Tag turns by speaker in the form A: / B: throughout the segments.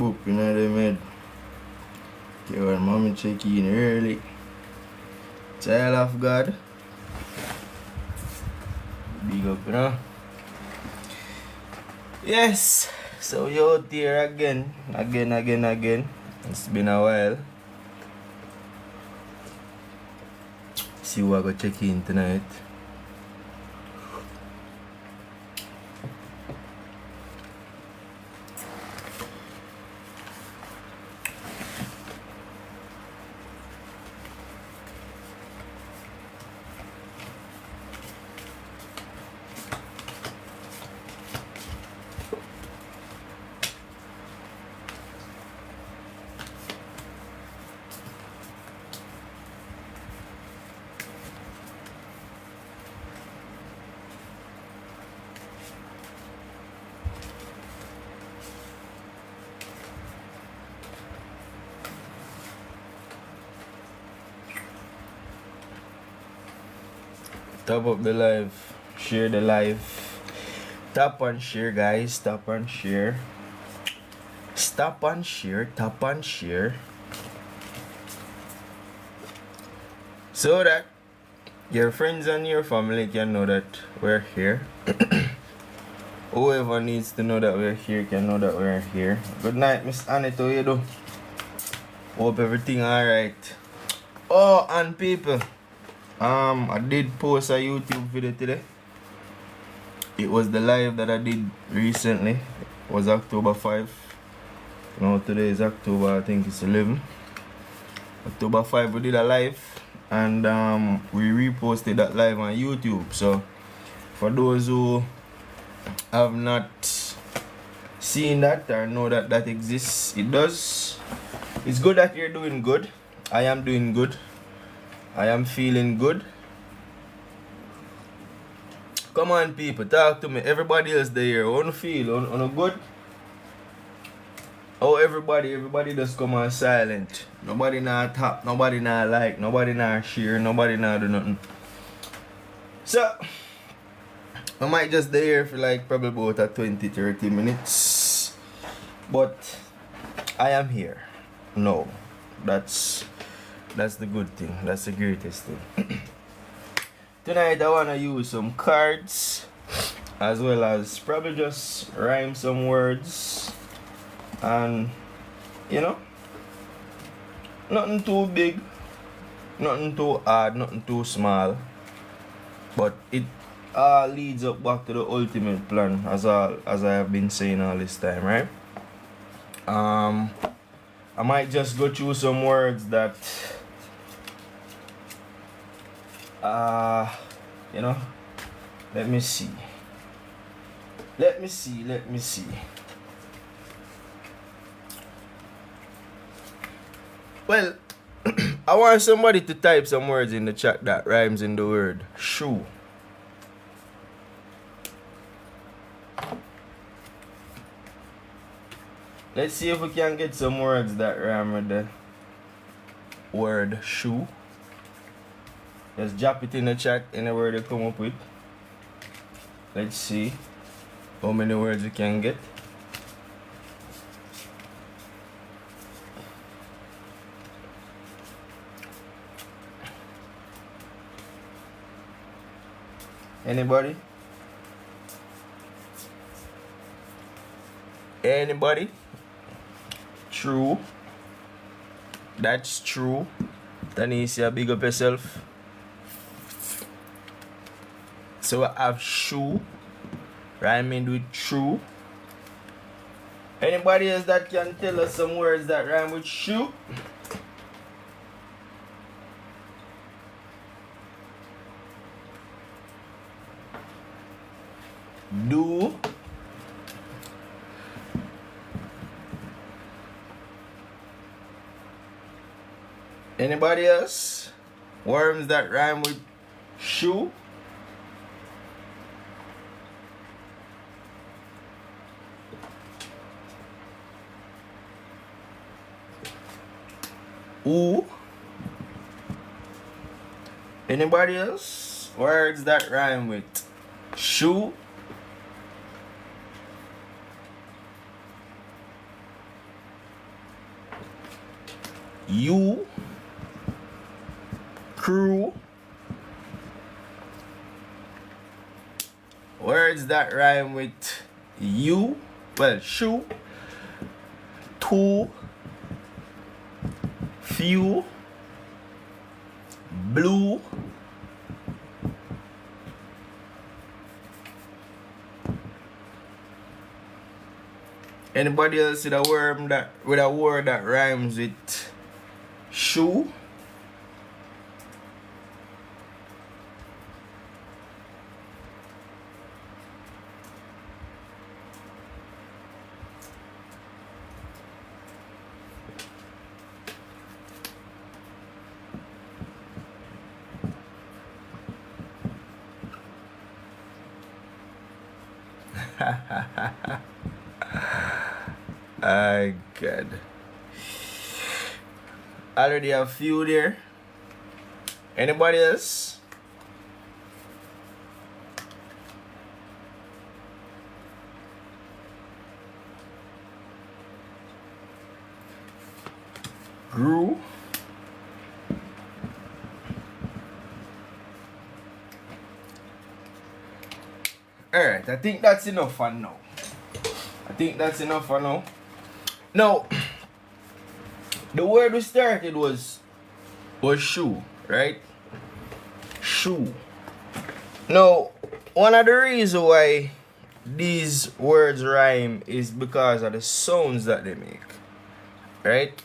A: book, you know what I mean? Okay, when mommy check in early. Child of God. Big up, you know? Yes, so you're out there again. It's been a while. See who I go check in tonight. Top up the live, share the live, tap and share, guys, tap and share, stop and share, tap and share, so that your friends and your family can know that we're here. Whoever needs to know that we're here can know that we're here. Good night, Miss Annette, how you do? Hope everything alright. Oh, and people, I did post a YouTube video today. It was the live that I did recently. It was October 5. Now today is October, I think it's 11. October 5 we did a live, and we reposted that live on YouTube. So for those who have not seen that or know that that exists, it does. It's good that you're doing good. I am doing good. I am feeling good. Come on, people, talk to me. Everybody else there, on feel, on good. Oh, everybody just come on silent. Nobody not tap, nobody not like, nobody not share, nobody not do nothing. So I might just there for like probably about a 20-30 minutes. But I am here. No, that's the good thing. That's the greatest thing. Tonight I wanna use some cards, as well as probably just rhyme some words, and you know, nothing too big, nothing too hard, nothing too small, but it all leads up back to the ultimate plan, as I have been saying all this time, right? I might just go through some words that you know, let me see. Well, I want somebody to type some words in the chat that rhymes in the word shoe. Let's see if we can get some words that rhyme with the word shoe. Just drop it in the chat, any word you come up with. Let's see how many words we can get. Anybody? Anybody? True. That's true. Tanisha, big up yourself. So I have shoe rhyming with true. Anybody else that can tell us some words that rhyme with shoe? Do. Anybody else? Worms that rhyme with shoe? Ooh. Anybody else? Words that rhyme with shoe? you, crew. Words that rhyme with you, well, shoe, two, few, blue, anybody else with a word that rhymes with shoe? I God. Already have few there. Anybody else? Grew. Alright, I think that's enough for now. Now, the word we started was shoe, right? Shoe. Now, one of the reasons why these words rhyme is because of the sounds that they make, right?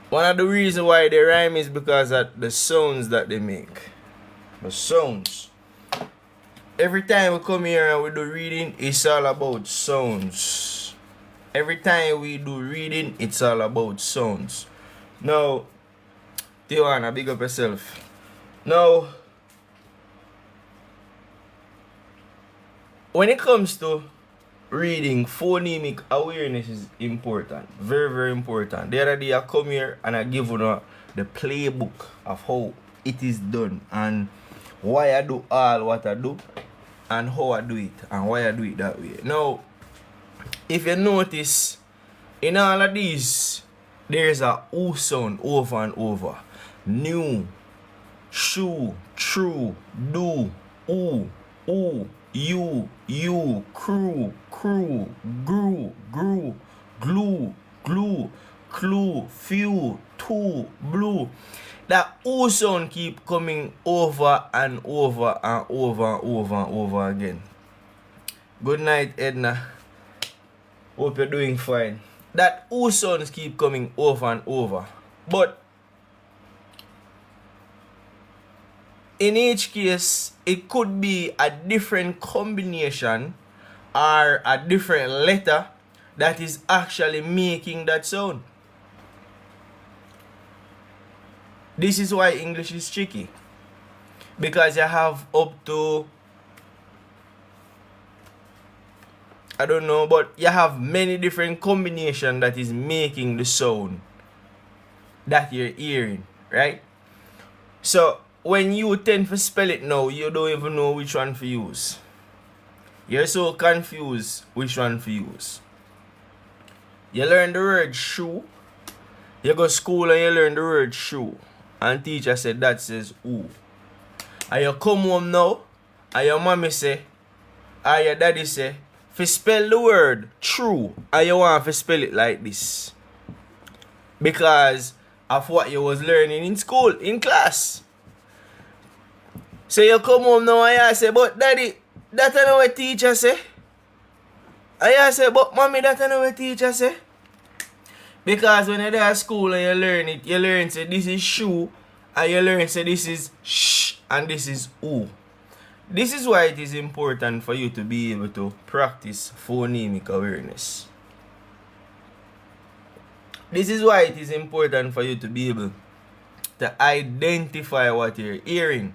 A: One of the reasons why they rhyme is because of the sounds that they make. The sounds. Every time we come here and we do reading, it's all about sounds. Every time we do reading, it's all about sounds. Now, Tiwana, big up yourself. Now, when it comes to reading, phonemic awareness is important. Very, very important. The other day I come here and I give you the playbook of how it is done and why I do all what I do and how I do it and why I do it that way. Now, if you notice, in all of these, there's a oo sound over and over. New, shoe, true, do, ooh, you, crew, grew, glue, clue, few, two, blue. That oo sound keep coming over and over and over and over and over again. Good night, Edna. Hope you're doing fine. That oo sounds keep coming over and over. But in each case, it could be a different combination or a different letter that is actually making that sound. This is why English is tricky. Because you have up to, I don't know, but you have many different combinations that is making the sound that you're hearing, right? So, when you tend to spell it now, you don't even know which one to use. You're so confused which one to use. You learn the word shoe. You go to school and you learn the word shoe. And teacher said that says ooh. And you come home now, and your mommy say, or your daddy say, to spell the word true, and you want to spell it like this. Because of what you was learning in school, in class. So you come home now and you say, but daddy, that I know what teacher say. And you say, but mommy, that I know what teacher say. Because when you're there at school and you learn it, you learn say this is shoe, and you learn say this is shh, and this is ooh. This is why it is important for you to be able to practice phonemic awareness. This is why it is important for you to be able to identify what you're hearing.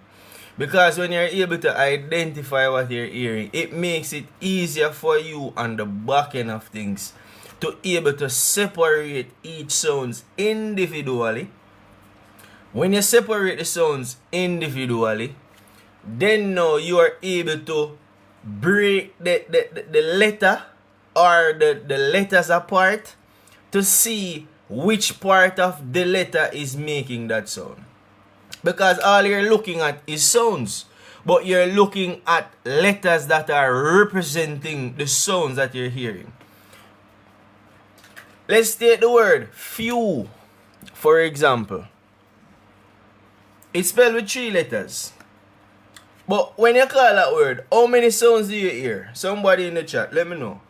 A: Because when you're able to identify what you're hearing, it makes it easier for you on the back end of things to be able to separate each sounds individually. When you separate the sounds individually, then now you are able to break the letter or the letters apart to see which part of the letter is making that sound. Because all you're looking at is sounds, but you're looking at letters that are representing the sounds that you're hearing. Let's take the word few, for example. It's spelled with 3 letters. But when you call that word, how many sounds do you hear? Somebody in the chat, let me know.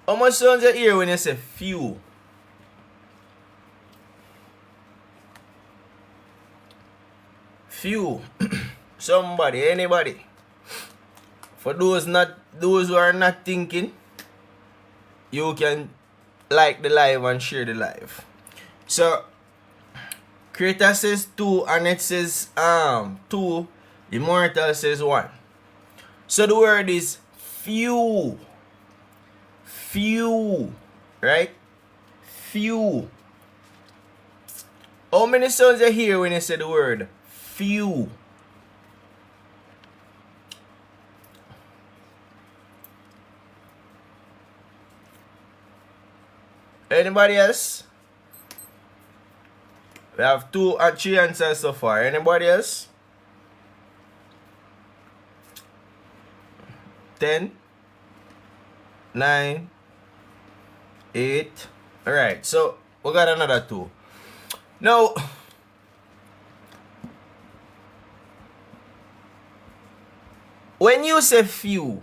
A: How much sounds you hear when you say few? Few. Somebody, anybody. For those who are not thinking, you can like the live and share the live. So Creator says 2, Annette says 2, Immortal says 1. So the word is few. Few. Right? Few. How many sounds you hear when you say the word few? Anybody else? We have 2 and 3 answers so far. Anybody else? 10, 9, 8. Alright, so we got another 2. Now, when you say few,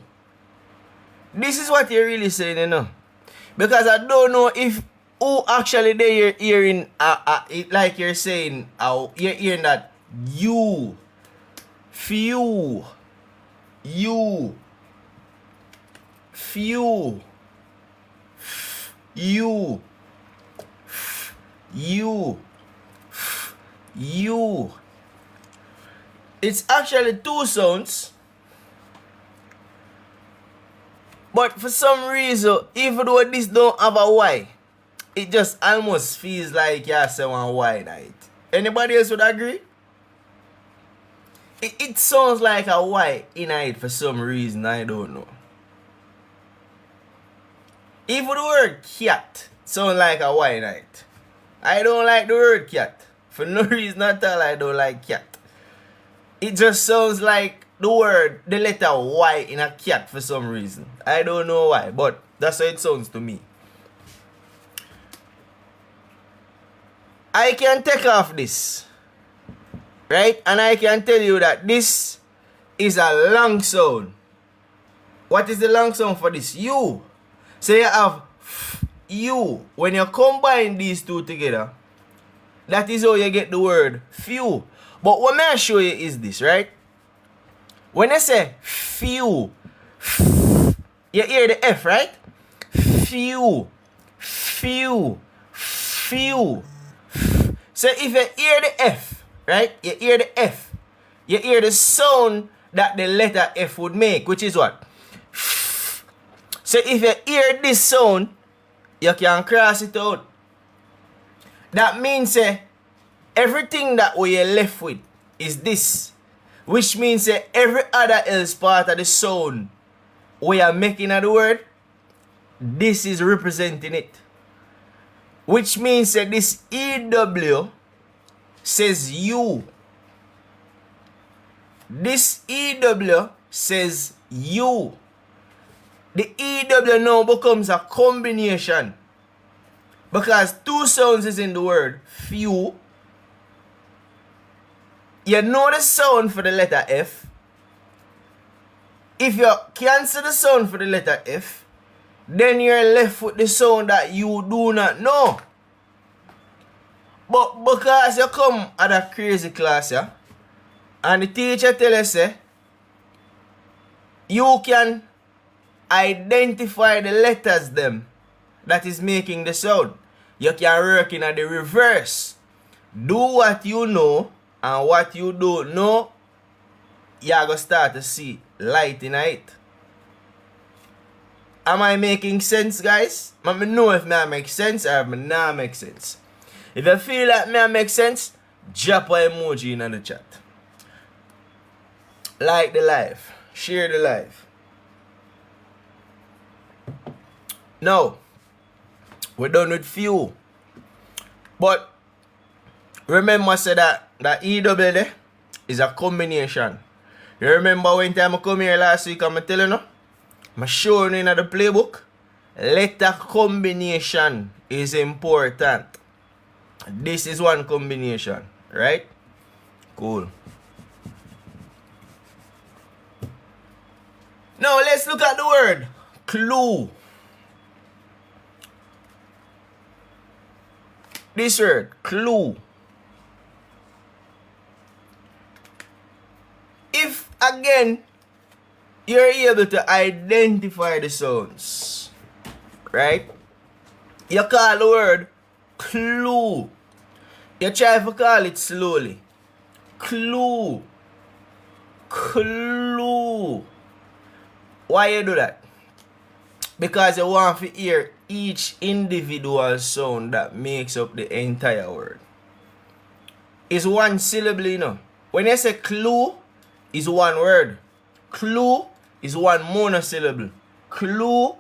A: this is what you're really saying, you know. Because I don't know if who actually you're hearing, like you're saying, you're hearing that you, few, you, few, you, you. It's actually 2 sounds. But for some reason, even though this don't have a Y, it just almost feels like you say one Y night. Anybody else would agree? It sounds like a Y in it for some reason, I don't know. Even the word cat sounds like a Y night. I don't like the word cat. For no reason at all, I don't like cat. It just sounds like the letter Y in a cat for some reason. I don't know why, but that's how it sounds to me. I can take off this, right? And I can tell you that this is a long sound. What is the long sound for this? You. So you have you. When you combine these 2 together, that is how you get the word few. But what may I show you is this, right? When I say few, you hear the F, right? Few, few, few. So if you hear the F, right? You hear the F. You hear the sound that the letter F would make, which is what? So if you hear this sound, you can cross it out. That means everything that we are left with is this. Which means every other else part of the sound we are making of the word, this is representing it. Which means this EW says you. This EW says you. The EW now becomes a combination. Because 2 sounds is in the word few. You know the sound for the letter F. If you cancel the sound for the letter F, then you're left with the sound that you do not know. But because you come at a crazy class, yeah, and the teacher tells you, you can identify the letters them that is making the sound. You can work in the reverse. Do what you know and what you don't know, you're going to start to see light in it. Am I making sense, guys? Let me know if I make sense or if I not make sense. If you feel like I make sense, drop an emoji in the chat. Like the live. Share the live. Now, we're done with few. But remember, say that EWD is a combination. You remember when time I come here last week, I'm telling you, I'm showing you in the playbook, letter combination is important. This is one combination, right? Cool. Now let's look at the word clue. This word, clue. If again you're able to identify the sounds, right? You call the word clue. You try to call it slowly. Clue. Clue. Why you do that? Because you want to hear each individual sound that makes up the entire word. It's one syllable, you know. When you say clue, it's one word. Clue is one monosyllable. Clue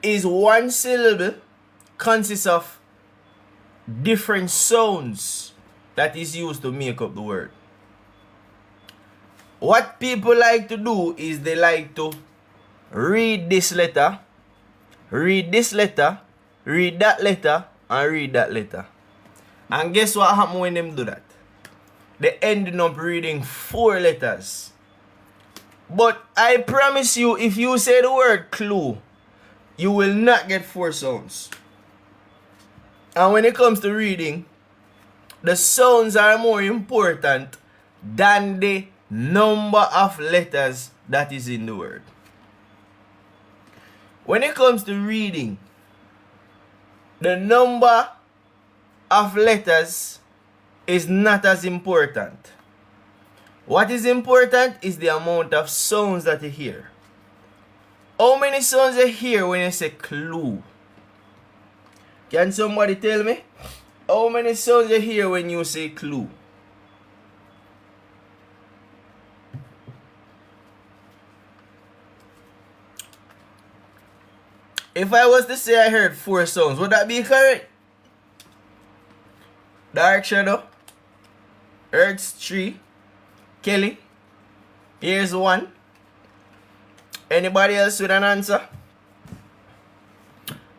A: is one syllable, consists of different sounds that is used to make up the word. What people like to do is they like to read this letter, read this letter, read that letter, and read that letter. And guess what happens when them do that? They ended up reading 4 letters. But I promise you, if you say the word clue, you will not get 4 sounds. And when it comes to reading, the sounds are more important than the number of letters that is in the word. When it comes to reading, the number of letters is not as important. What is important is the amount of sounds that you hear. How many sounds you hear when you say clue? Can somebody tell me? How many sounds you hear when you say clue? If I was to say I heard 4 sounds, would that be correct? Dark shadow, Earth's 3, Kelly, here's 1. Anybody else with an answer?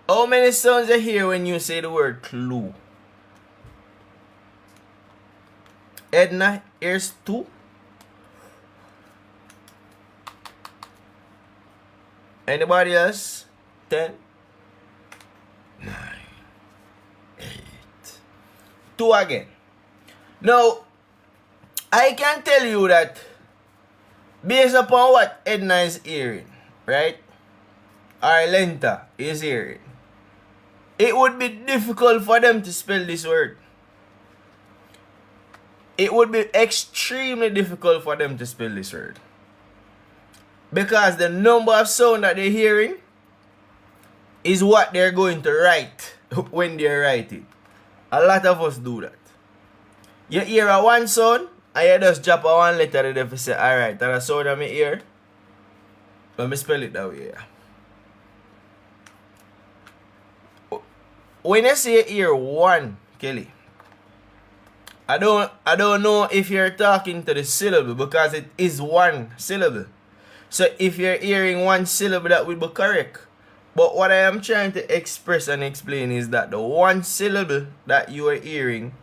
A: How many sounds you hear when you say the word clue? Edna, here's 2. Anybody else? 10, 9, 8. 2 again. Now, I can tell you that based upon what Edna is hearing, right? Or Lenta is hearing, it would be difficult for them to spell this word. It would be extremely difficult for them to spell this word. Because the number of sound that they're hearing is what they're going to write when they're writing. A lot of us do that. You hear a 1 sound, and you just drop a 1 letter and you say, alright, that's a sound of my ear. Let me spell it that way. When you say ear 1, Kelly, I don't know if you're talking to the syllable because it is 1 syllable. So if you're hearing 1 syllable, that would be correct. But what I am trying to express and explain is that the 1 syllable that you are hearing,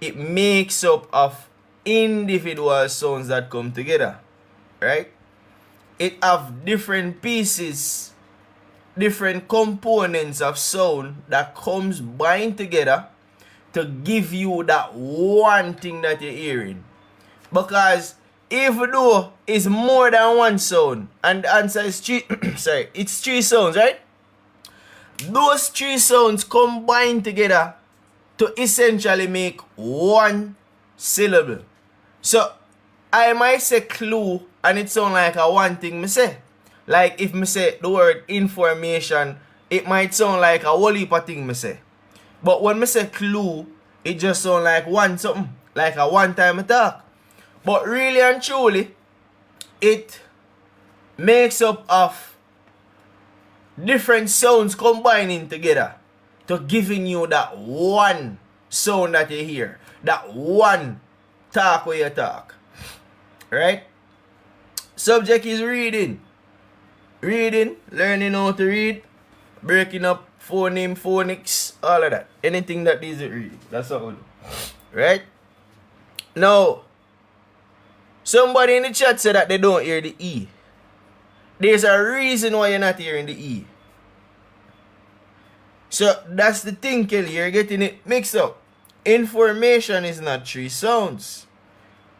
A: it makes up of individual sounds that come together, right? It have different pieces, different components of sound that comes bind together to give you that one thing that you're hearing. Because even though it's more than 1 sound, and the answer is 3, sorry, it's 3 sounds, right? Those 3 sounds combine together to essentially make 1 syllable. So, I might say clue and it sound like a 1 thing me say. Like if me say the word information, it might sound like a whole heap of thing me say. But when me say clue, it just sound like 1 something. Like a 1 time talk. But really and truly, it makes up of different sounds combining together to giving you that one sound that you hear. That one talk where you talk. Right? Subject is reading. Reading, learning how to read, breaking up phoneme, phonics, all of that. Anything that needs to read. That's what we do. Right? Now, somebody in the chat said that they don't hear the E. There's a reason why you're not hearing the E. So that's the thing, Kelly. You're getting it mixed up. Information is not 3 sounds.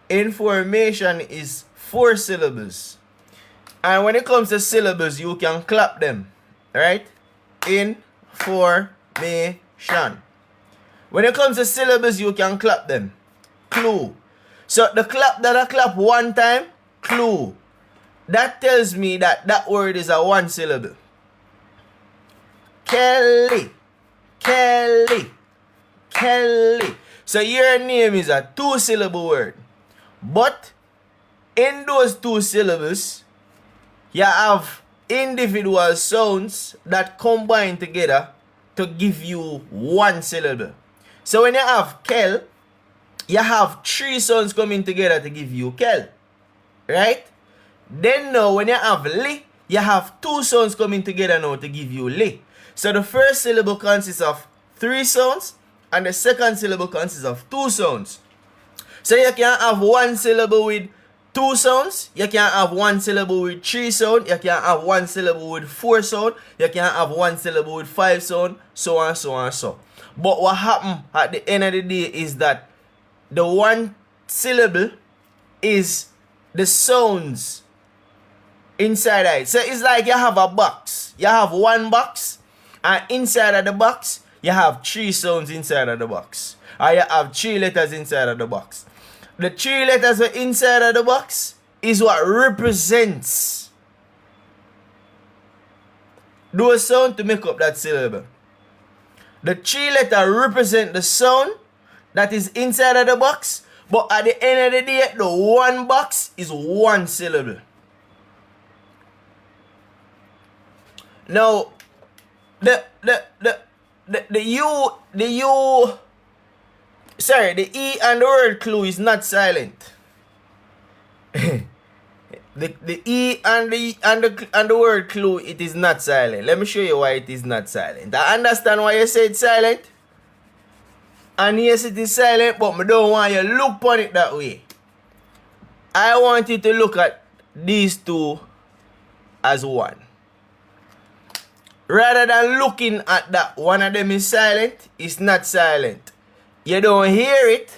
A: Information is 4 syllables. And when it comes to syllables, you can clap them. Right? Information. When it comes to syllables, you can clap them. Clue. So the clap that I clap one time, clue. That tells me that that word is a 1 syllable. Kelly. Kelly. Kelly. So your name is a 2 syllable word. But in those 2 syllables, you have individual sounds that combine together to give you 1 syllable. So when you have Kel, you have 3 sounds coming together to give you Kel. Right? Then now when you have Li, you have 2 sounds coming together now to give you Li. So the first syllable consists of 3 sounds and the second syllable consists of 2 sounds. So you can have 1 syllable with 2 sounds, you can have 1 syllable with 3 sound, you can have 1 syllable with 4 sound, you can have 1 syllable with 5 sound, so on, so on, so. But what happens at the end of the day is that the 1 syllable is the sounds inside it. So it's like you have a box. You have 1 box, and inside of the box, you have 3 sounds inside of the box. Or you have 3 letters inside of the box. The 3 letters inside of the box is what represents those sounds to make up that syllable. The 3 letters represent the sound that is inside of the box, but at the end of the day, the 1 box is 1 syllable. Now, the E and the word clue is not silent. the E and the word clue, it is not silent. Let me show you why it is not silent. I understand why you say it's silent. And yes, it is silent, but I don't want you to look upon it that way. I want you to look at these 2 as 1. Rather than looking at that one of them is silent, it's not silent. You don't hear it,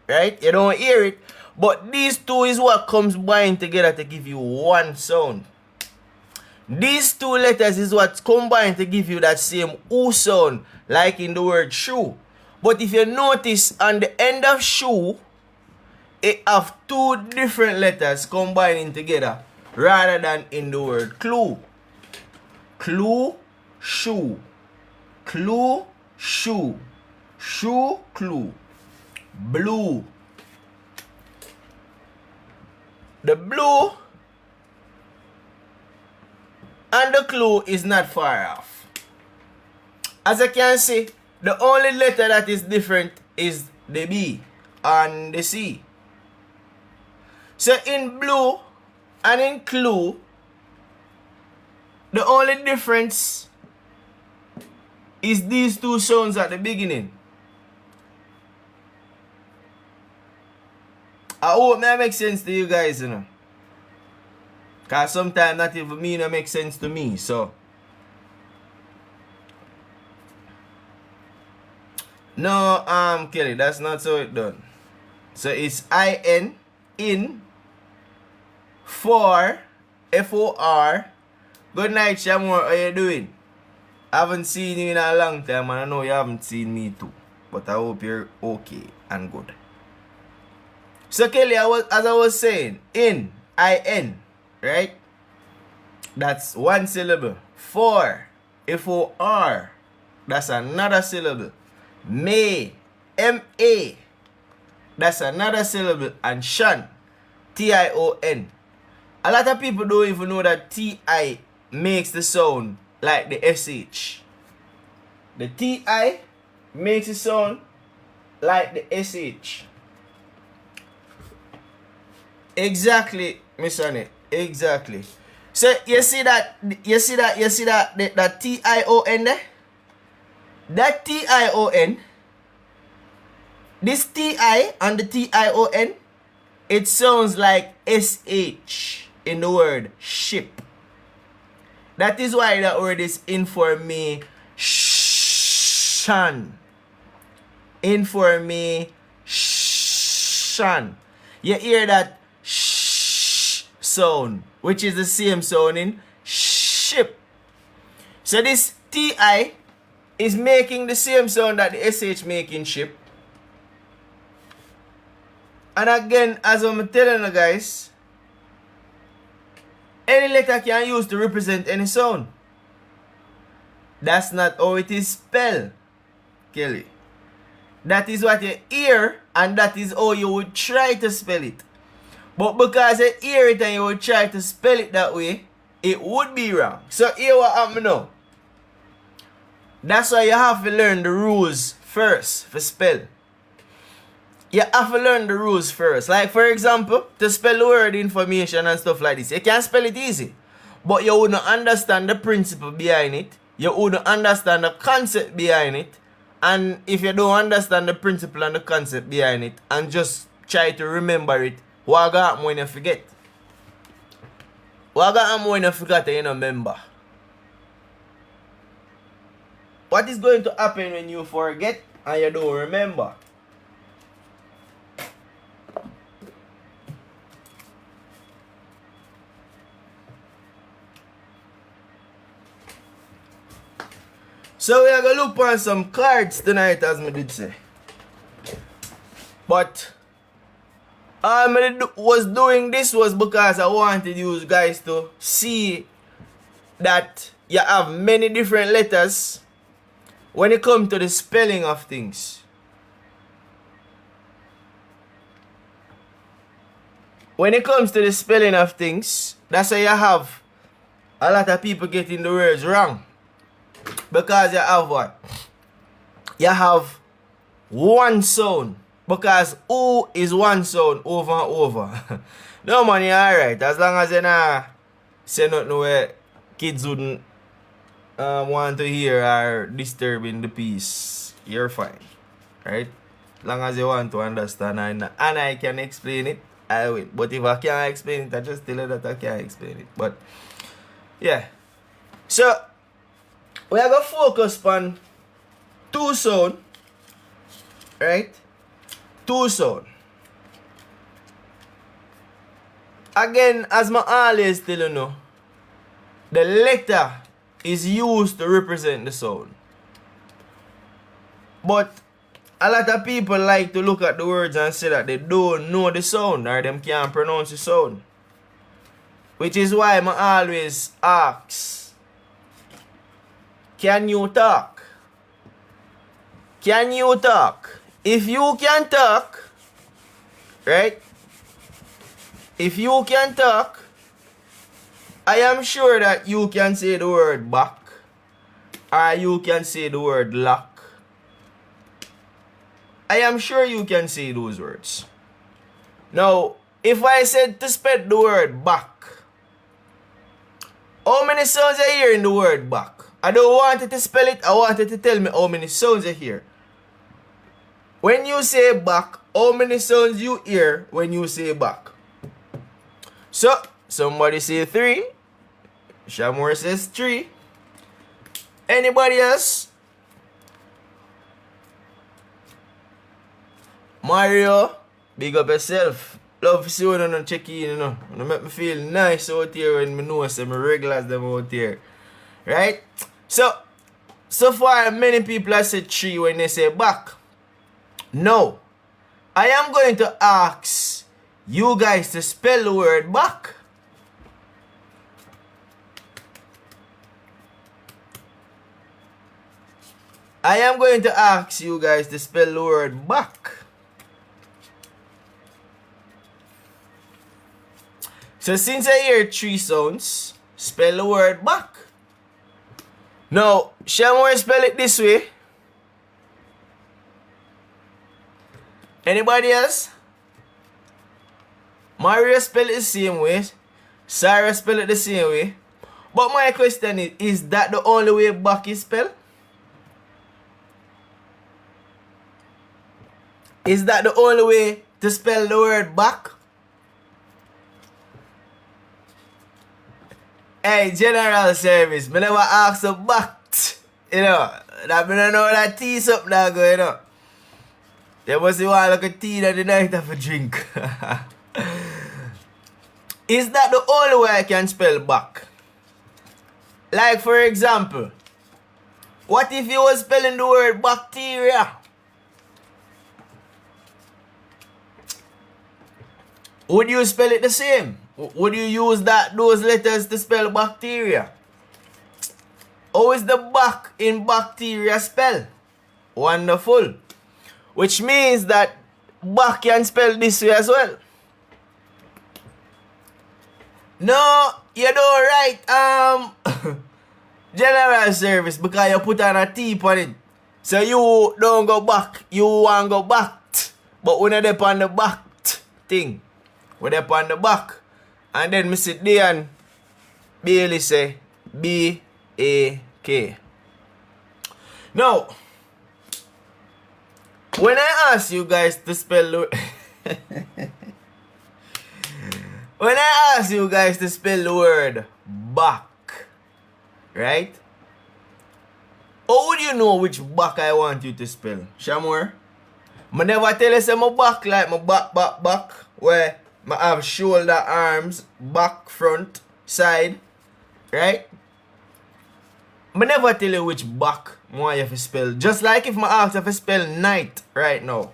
A: right? You don't hear it. But these 2 is what comes binding together to give you 1 sound. These 2 letters is what combine to give you that same oo sound, like in the word shoe. But if you notice on the end of shoe, it have 2 different letters combining together rather than in the word clue. Clue, shoe. Clue, shoe. Shoe, clue. Blue. The blue and the clue is not far off. As I can see, the only letter that is different is the B and the C. So in blue and in clue, the only difference is these 2 sounds at the beginning. I hope that makes sense to you guys, you know. Because sometimes not even me that makes sense to me, so. No, Kelly, that's not so it done. So it's I-N, in, for, F-O-R. Good night, Shamor. How you doing? I haven't seen you in a long time, and I know you haven't seen me too. But I hope you're okay and good. So Kelly, as I was saying, in, I-N, right? That's 1 syllable. For, F-O-R. That's another syllable. May, M-A. That's another syllable. And Shan, T-I-O-N. A lot of people don't even know that TI makes the sound like the SH. The TI makes it sound like the SH. Exactly, Miss Annie. Exactly. So you see that that TION there? That TION, this TI and the TION, it sounds like SH in the word ship. That is why that word is information. Information. You hear that sh sound, which is the same sound in ship. So this TI is making the same sound that the SH making ship. And again, as I'm telling you guys, any letter can use to represent any sound. That's not how it is spelled, Kelly. That is what you hear, and that is how you would try to spell it. But because you hear it and you would try to spell it that way, it would be wrong. So here what happened now. That's why you have to learn the rules first for spell. You have to learn the rules first. Like for example, to spell the word information and stuff like this, you can spell it easy. But you wouldn't understand the principle behind it. You wouldn't understand the concept behind it. And if you don't understand the principle and the concept behind it and just try to remember it, what gonna happen when you forget? What gonna happen when you forget and you don't remember? What is going to happen when you forget and you don't remember? So we are going to look on some cards tonight, as I did say. But I was doing this was because I wanted you guys to see that you have many different letters when it comes to the spelling of things. When it comes to the spelling of things, that's why you have a lot of people getting the words wrong. Because you have what? You have one sound. Because O is one sound over and over. No man, you're alright. As long as you not say nothing where kids wouldn't want to hear or disturbing the peace, you're fine. Right? As long as you want to understand and I can explain it, I will. But if I can't explain it, I just tell you that I can't explain it. But yeah. So we are going to focus on two sound, right? Two sound. Again, as I always tell you know, the letter is used to represent the sound. But a lot of people like to look at the words and say that they don't know the sound or them can't pronounce the sound. Which is why I always ask, can you talk? Can you talk? If you can talk, right? If you can talk, I am sure that you can say the word back, or you can say the word lock. I am sure you can say those words. Now, if I said to spell the word back, how many sounds I hear in the word back? I don't want it to spell it, I want it to tell me how many sounds I hear. When you say back, how many sounds you hear when you say back? So, somebody say 3. Shamor says 3. Anybody else? Mario, big up yourself. Love to see when I check in, you know. It make me feel nice out here when I know some regulars them out here. Right? So far many people have said 3 when they say back. No. I am going to ask you guys to spell the word back. I am going to ask you guys to spell the word back. So since I hear 3 sounds, spell the word back. Now, Shamor spell it this way. Anybody else? Mario spell it the same way. Sarah spell it the same way. But my question is that the only way back is spelled? Is that the only way to spell the word back? Hey, general service, me never ask a back. You know, that me don't know that tea something that go, you know. You must want like a tea that the night have a drink. Is that the only way I can spell back? Like for example, what if you was spelling the word bacteria? Would you spell it the same? Would you use those letters to spell bacteria? How is the back in bacteria spell? Wonderful. Which means that back can spell this way as well. No, you don't write general service because you put on a T on it. So you don't go back, you want go back. But when you're on the back thing, when you're on the back, and then me sit there and barely say B-A-K. Now, when I ask you guys to spell when I ask you guys to spell the word back, right? How would you know which back I want you to spell? Shamor? I never tell you say my back like my back, where I have shoulder, arms, back, front, side, right? I never tell you which back I want you to spell. Just like if I ask you to spell night right now,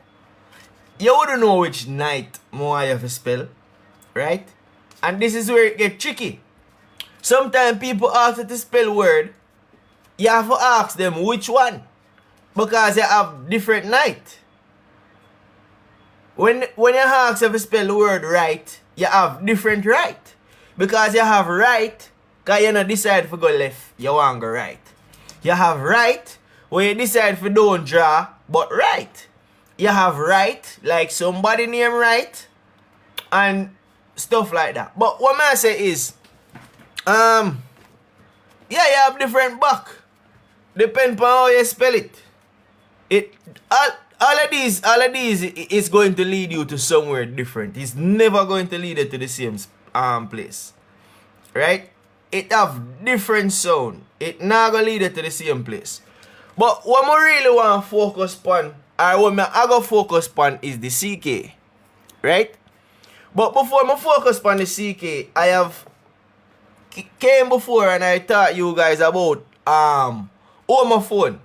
A: you wouldn't know which night I want you to spell, right? And this is where it gets tricky. Sometimes people ask you to spell word, you have to ask them which one, because you have different night. When you ask you to spell the word right, you have different right. Because you have right, because you don't decide to go left, you want to go right. You have right, where you decide to don't draw, but right. You have right, like somebody name right, and stuff like that. But what I say is, yeah, you have different back. Depend on how you spell it. All of these is going to lead you to somewhere different. It's never going to lead you to the same place. Right? It have different sound. It not going to lead you to the same place. But what I really want to focus on, or what I go focus on, is the CK. Right? But before I focus on the CK, I have came before and I taught you guys about homophone.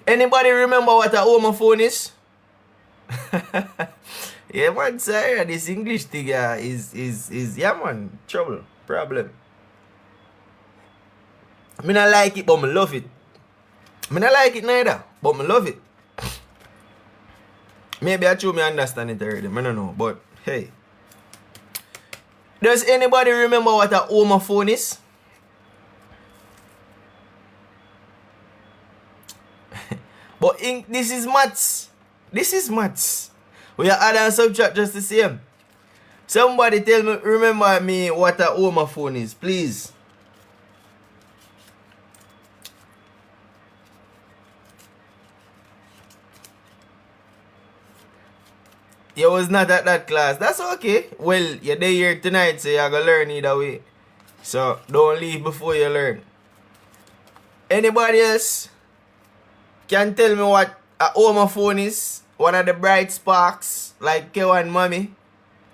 A: Anybody remember what a homophone is? Yeah man, sorry, this English thing is yeah man, trouble, problem. I not like it, but I love it. I not like it neither, but I love it. Maybe I me understand it already, I don't know, but hey. Does anybody remember what a homophone is? But this is maths. This is maths. We are add and subtract just the same. Somebody tell me, remember me what a homophone is, please. You was not at that class. That's okay. Well, you're there here tonight, so you're going to learn either way. So, don't leave before you learn. Anybody else can tell me what a homophone is? One of the bright sparks, like K1 Mommy,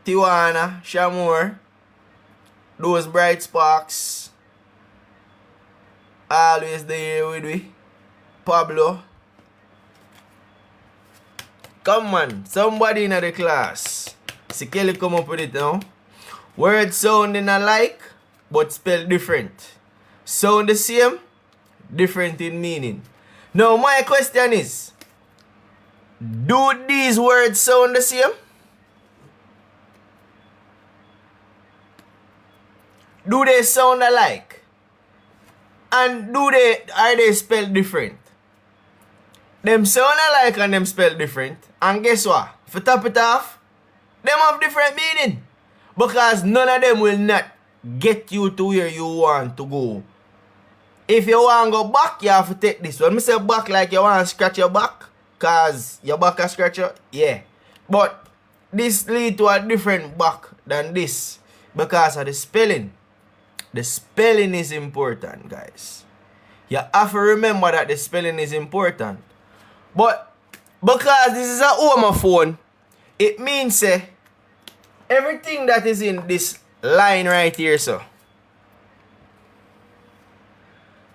A: Tiwana, Shamor, those bright sparks, always there with me. Pablo. Come on, somebody in the class. See Kelly come up with it now. Word sounding alike, but spelled different. Sound the same, different in meaning. Now my question is, do these words sound the same? do they sound alike? And are they spelled different? Them sound alike and them spelled different. And guess what? For top it off, them have different meaning. Because none of them will not get you to where you want to go. If you want to go back, you have to take this one. I say back like you want to scratch your back. Because your back a scratcher. Yeah. But this lead to a different back than this. Because of the spelling. The spelling is important, guys. You have to remember that the spelling is important. But because this is a homophone, it means everything that is in this line right here, so.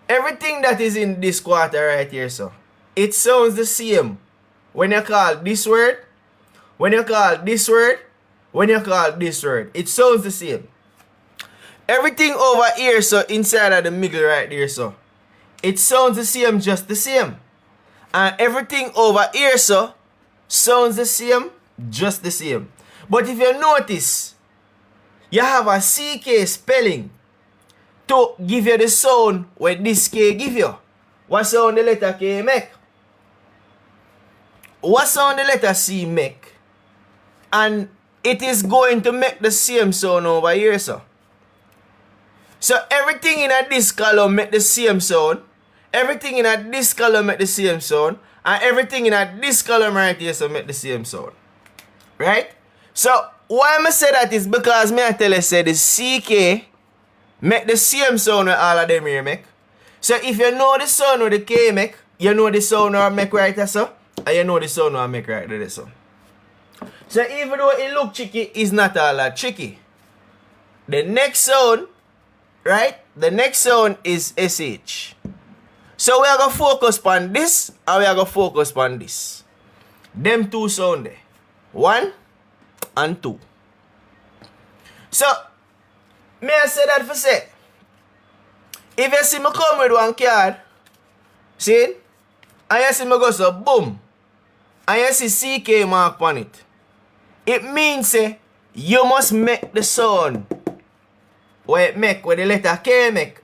A: Everything that is in this quarter right here, so. It sounds the same when you call this word, when you call this word, when you call this word. It sounds the same. Everything over here, so inside of the middle right there, so. It sounds the same, just the same. And everything over here, so, sounds the same, just the same. But if you notice, you have a CK spelling to give you the sound what this K give you. What sound the letter K make? What sound the letter C make? And it is going to make the same sound over here, so. So everything in this column make the same sound. Everything in this column make the same sound. And everything in this column right here so make the same sound. Right? So why I say that is because me I tell you say the CK make the same sound with all of them here make. So if you know the sound with the K make, you know the sound I make right there, so. And you know the sound I make right there, so. So even though it look tricky, it's not all that tricky. The next sound, right? The next sound is SH. So we are going to focus on this and we are going to focus on this. Them two sound there. 1 and 2. So, may I say that for say? If you see me come with one card, see? And you see me go so boom. And you see CK mark on it. It means you must make the sound where it make, where the letter K make.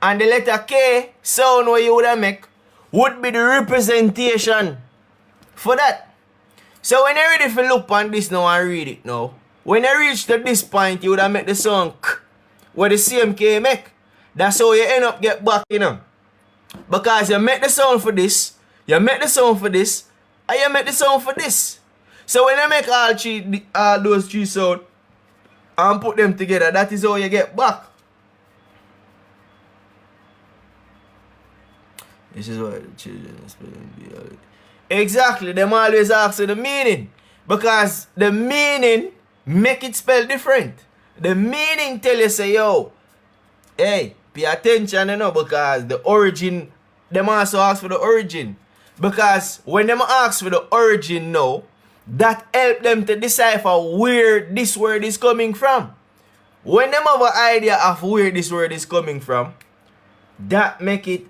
A: And the letter K sound where you would have make would be the representation for that. So when you're ready to look on this now and read it now, when you reach to this point, you would have make the sound K where the same K make. That's how you end up get back, you know. Because you make the sound for this, you make the sound for this, and you make the sound for this. So when you make all those three sounds and put them together, that is how you get back. This is what the children spelling. Exactly, them always ask for the meaning. Because the meaning make it spell different. The meaning tell you say, yo, hey, pay attention, you know, because the origin, them also ask for the origin. Because when them ask for the origin now, that help them to decipher where this word is coming from. When them have an idea of where this word is coming from, that make it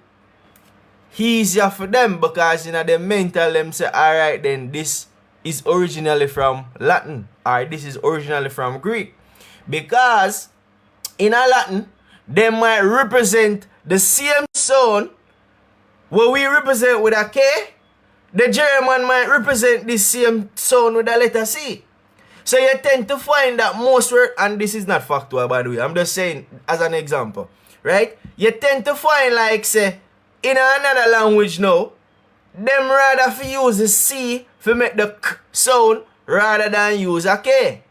A: easier for them because you know the mental them say, alright then this is originally from Latin or this is originally from Greek. Because in a Latin, they might represent the same sound where we represent with a K. The German might represent the same sound with the letter C. So you tend to find that most word, and this is not factual by the way, I'm just saying as an example, right? You tend to find like say, in another language now, them rather for use the C to make the K sound rather than use a K.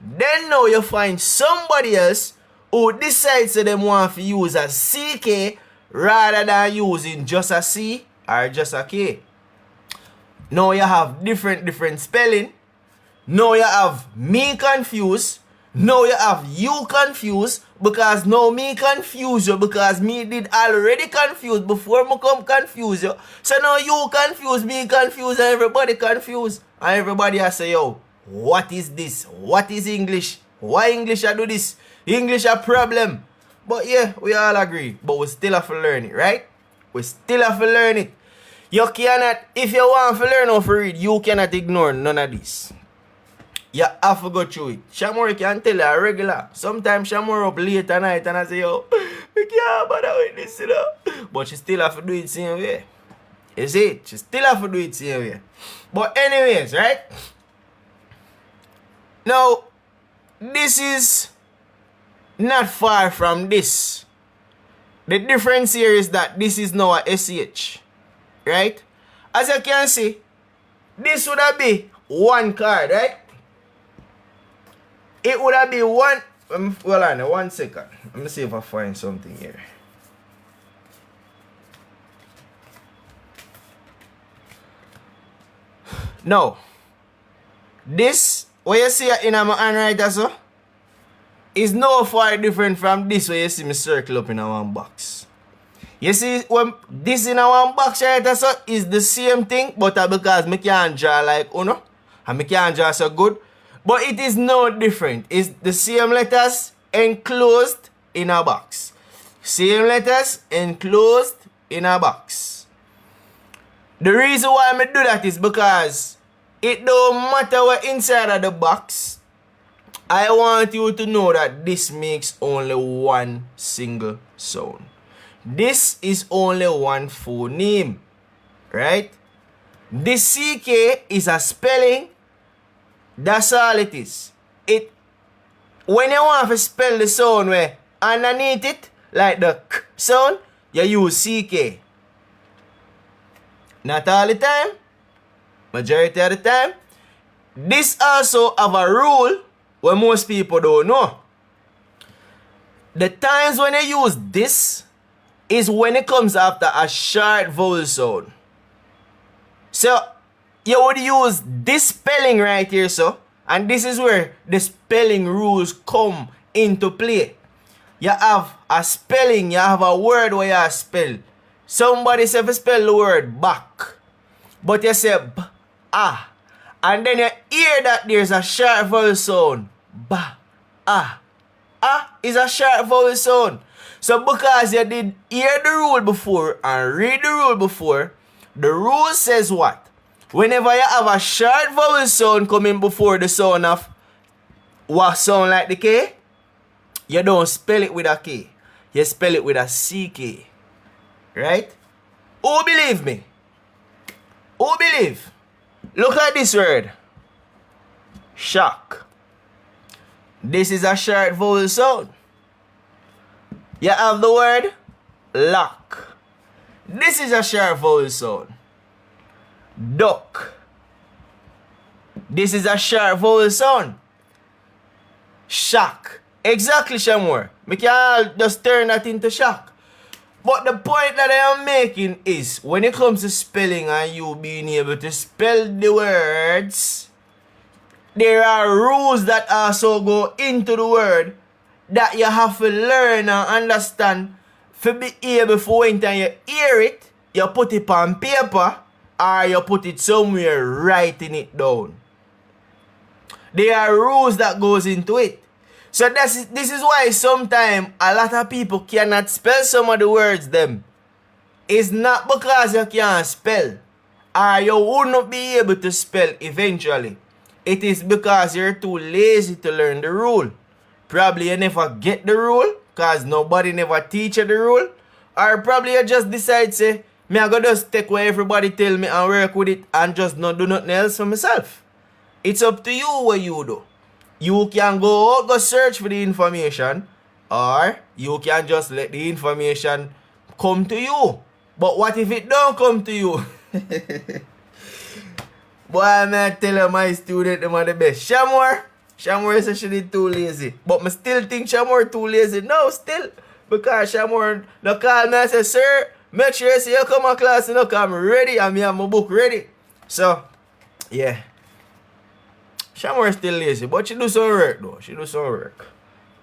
A: Then now you find somebody else who decides that them want to use a CK rather than using just a C or just a K. Now you have different spelling. Now you have me confused. Now you have you confused. Because now me confuse you. Because me did already confused before me come confuse you. So now you confuse, me confused, and everybody confused. And everybody has say, yo, what is this? What is English? Why English I do this? English a problem. But yeah, we all agree. But we still have to learn it, right? We still have to learn it. You cannot, if you want to learn how to read, you cannot ignore none of this. You have to go through it. Shamor can tell you regular. Sometimes Shamor up late at night and I say, yo, we can't bother with this, you know. But she still have to do it same way. You see? She still have to do it same way. But anyways, right? Now, this is not far from this. The difference here is that this is now a SH. Right? As you can see, this would have been one card, right? It would have been one. Hold on, 1 second. Let me see if I find something here. Now, this, what you see in my hand right also, is no far different from this where you see me circle up in a one box. You see, when this in a one box right also is the same thing, but because I can't draw like Uno, and I can't draw so good, but it is no different. It's the same letters enclosed in a box. Same letters enclosed in a box. The reason why I do that is because it don't matter what inside of the box. I want you to know that this makes only one single sound. This is only one phoneme, right? This CK is a spelling. That's all it is. When you want to spell the sound where underneath it, like the K sound, you use CK. Not all the time. Majority of the time. This also have a rule where most people don't know. The times when you use this is when it comes after a short vowel sound. So, you would use this spelling right here, so. And this is where the spelling rules come into play. You have a spelling, you have a word where you spell. Somebody say to spell the word back. But you say b, ah. And then you hear that there's a short vowel sound. Ba, ah. Ah is a short vowel sound. So because you did hear the rule before and read the rule before, the rule says what? Whenever you have a short vowel sound coming before the sound of what sound like the K, you don't spell it with a K. You spell it with a CK. Right? Who believe me? Who believe? Look at this word. Shock. This is a short vowel sound. You have the word lock. This is a short vowel sound. Duck. This is a short vowel sound. Shock. Exactly, Shamor. We can just turn that into shock. But the point that I am making is, when it comes to spelling and you being able to spell the words, there are rules that also go into the word that you have to learn and understand to be able for when you hear it, you put it on paper or you put it somewhere writing it down. There are rules that goes into it. So this is why sometimes a lot of people cannot spell some of the words them. It's not because you can't spell or you will not be able to spell eventually. It is because you're too lazy to learn the rule. Probably you never get the rule because nobody never teach you the rule. Or probably you just decide say, me I go just take what everybody tell me and work with it and just not do nothing else for myself. It's up to you what you do. You can go search for the information, or you can just let the information come to you. But what if it don't come to you? Boy, I tell you my student them are the best. Shamor says she did too lazy. But I still think Shamor too lazy. No, still. Because Shamor no call me and say, sir, make sure you see you come to class and look, I'm ready and me have my book ready. So, yeah. Shamor still lazy, but she do some work though. She do some work.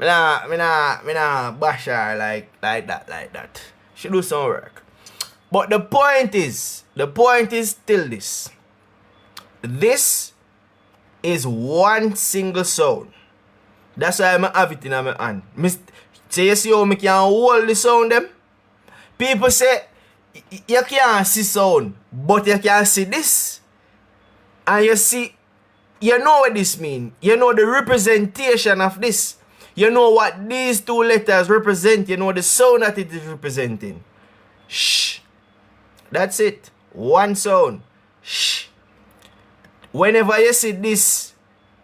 A: Me nah bash her like that. She do some work. But the point is still this. This is one single sound. That's why I have it in my hand. So you see how I can hold the sound them? People say you can't see sound, but you can see this. And you see you know what this means. You know the representation of this. You know what these two letters represent. You know the sound that it is representing. Shh. That's it. One sound. Shh. Whenever you see this,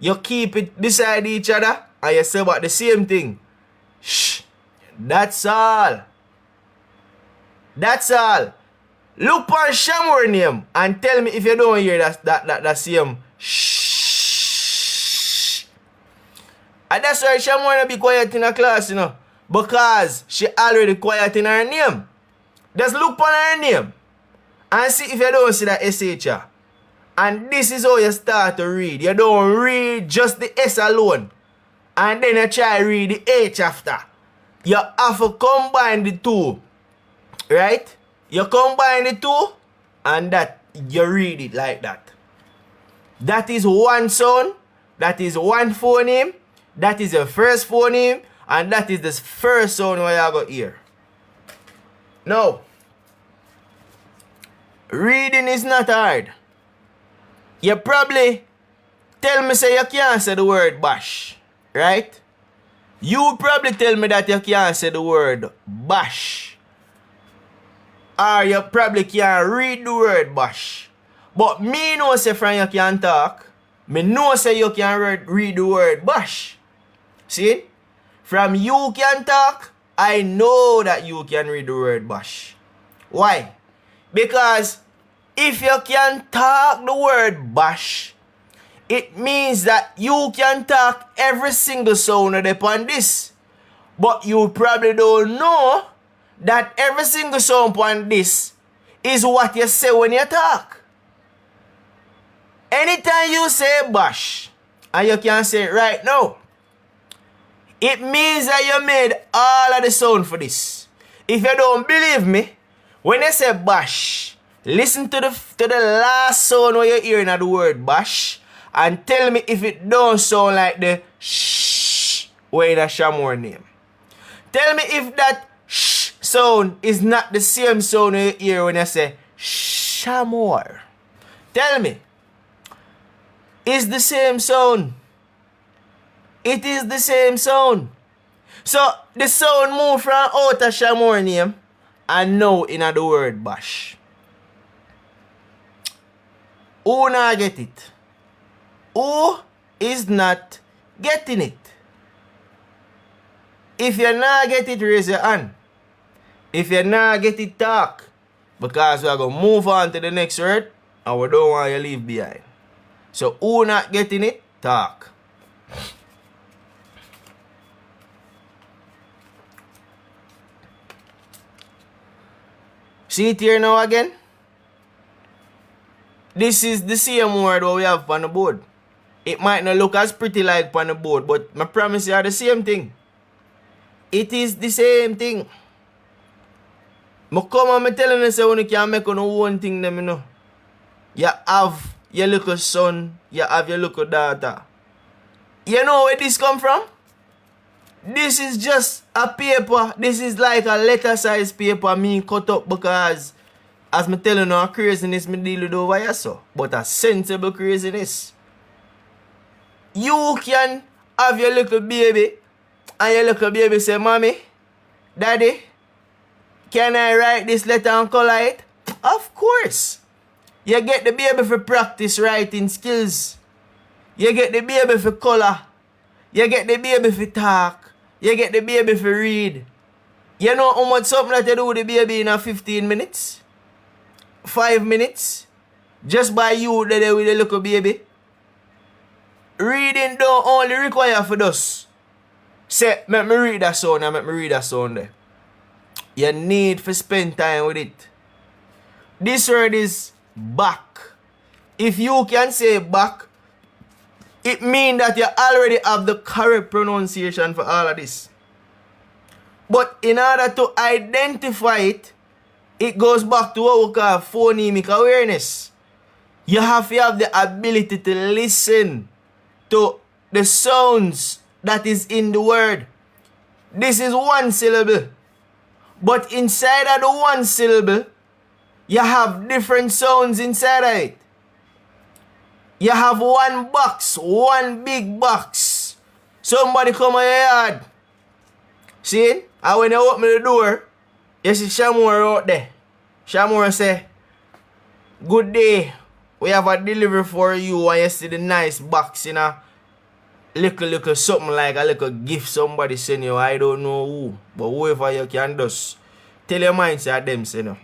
A: you keep it beside each other and you say about the same thing. Shh. That's all. That's all. Look on Shamor name and tell me if you don't hear that same shh. And that's why Shamor not be quiet in her class, you know. Because she already quiet in her name. Just look on her name and see if you don't see that SH. And this is how you start to read. You don't read just the S alone. And then you try to read the H after. You have to combine the two. Right? You combine the two and that you read it like that. That is one sound. That is one phoneme. That is the first phoneme. And that is the first sound where you go hear. Now, reading is not hard. You probably tell me say you can't say the word bash. Right? You probably tell me that you can't say the word bash. Or you probably can't read the word bash. But me know say from you can talk. Me know say you can read the word bash. See? From you can talk, I know that you can read the word bash. Why? Because if you can talk the word bash, it means that you can talk every single sound upon this. But you probably don't know that every single sound upon this is what you say when you talk. Anytime you say bash, and you can say it right now, it means that you made all of the sound for this. If you don't believe me, when I say bash, listen to the last sound where you're hearing of the word bash and tell me if it don't sound like the shh where in a Shamor name. Tell me if that shh sound is not the same sound you hear when you say Shamor. Tell me. It's the same sound. It is the same sound. So the sound moved from out of Shamor name and now in the word bash. Who not get it? Who is not getting it? If you not get it, raise your hand. If you not get it, talk. Because we are going to move on to the next word and we don't want you to leave behind. So who not getting it, talk. See it here now again? This is the same word what we have on the board. It might not look as pretty like on the board, but I promise you are the same thing. It is the same thing. I come and telling you say when you can make on one thing them, you know. You have your little son, you have your little daughter. You know where this come from? This is just a paper. This is like a letter size paper me cut up because as me telling you, craziness me deal with over here so. But a sensible craziness. You can have your little baby and your little baby say, Mommy, Daddy, can I write this letter and color it? Of course. You get the baby for practice writing skills. You get the baby for color. You get the baby for talk. You get the baby for read. You know how much something that you do with the baby in 15 minutes? 5 minutes? Just by you there with the little baby. Reading don't only require for this. Say, let me read that sound and let me read that sound there. You need to spend time with it. This word is back. If you can say back, it means that you already have the correct pronunciation for all of this. But in order to identify it, it goes back to what we call phonemic awareness. You have to have the ability to listen to the sounds that is in the word. This is one syllable. But inside of the one syllable, you have different sounds inside of it. You have one box, one big box. Somebody come on your yard. See? And when you open the door, you see Shamor out there. Shamor say, good day. We have a delivery for you. And you see the nice box in a little something like a little gift somebody send you. I don't know who. But whoever you can just tell your mind say them say no.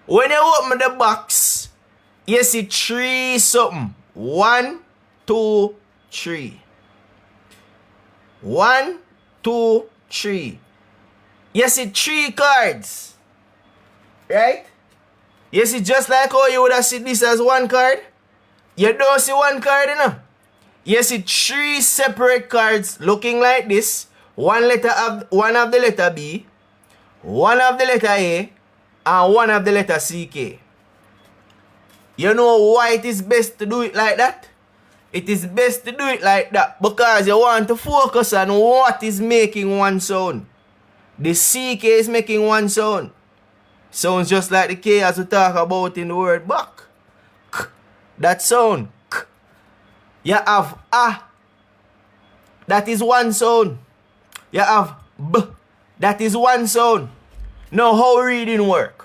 A: When you open the box, you see 3 something. 1, 2, 3. 1, 2, 3. You see 3 cards. Right? You see just like how you would have seen this as 1 card. You don't see 1 card, you know. You see 3 separate cards looking like this. One of the letter B, one of the letter A, and one of the letter CK. You know why it is best to do it like that? It is best to do it like that because you want to focus on what is making one sound. The CK is making one sound. Sounds just like the K as we talk about in the word back. K. That sound. K. You have A. That is one sound. You have B. That is one sound. Now how reading work?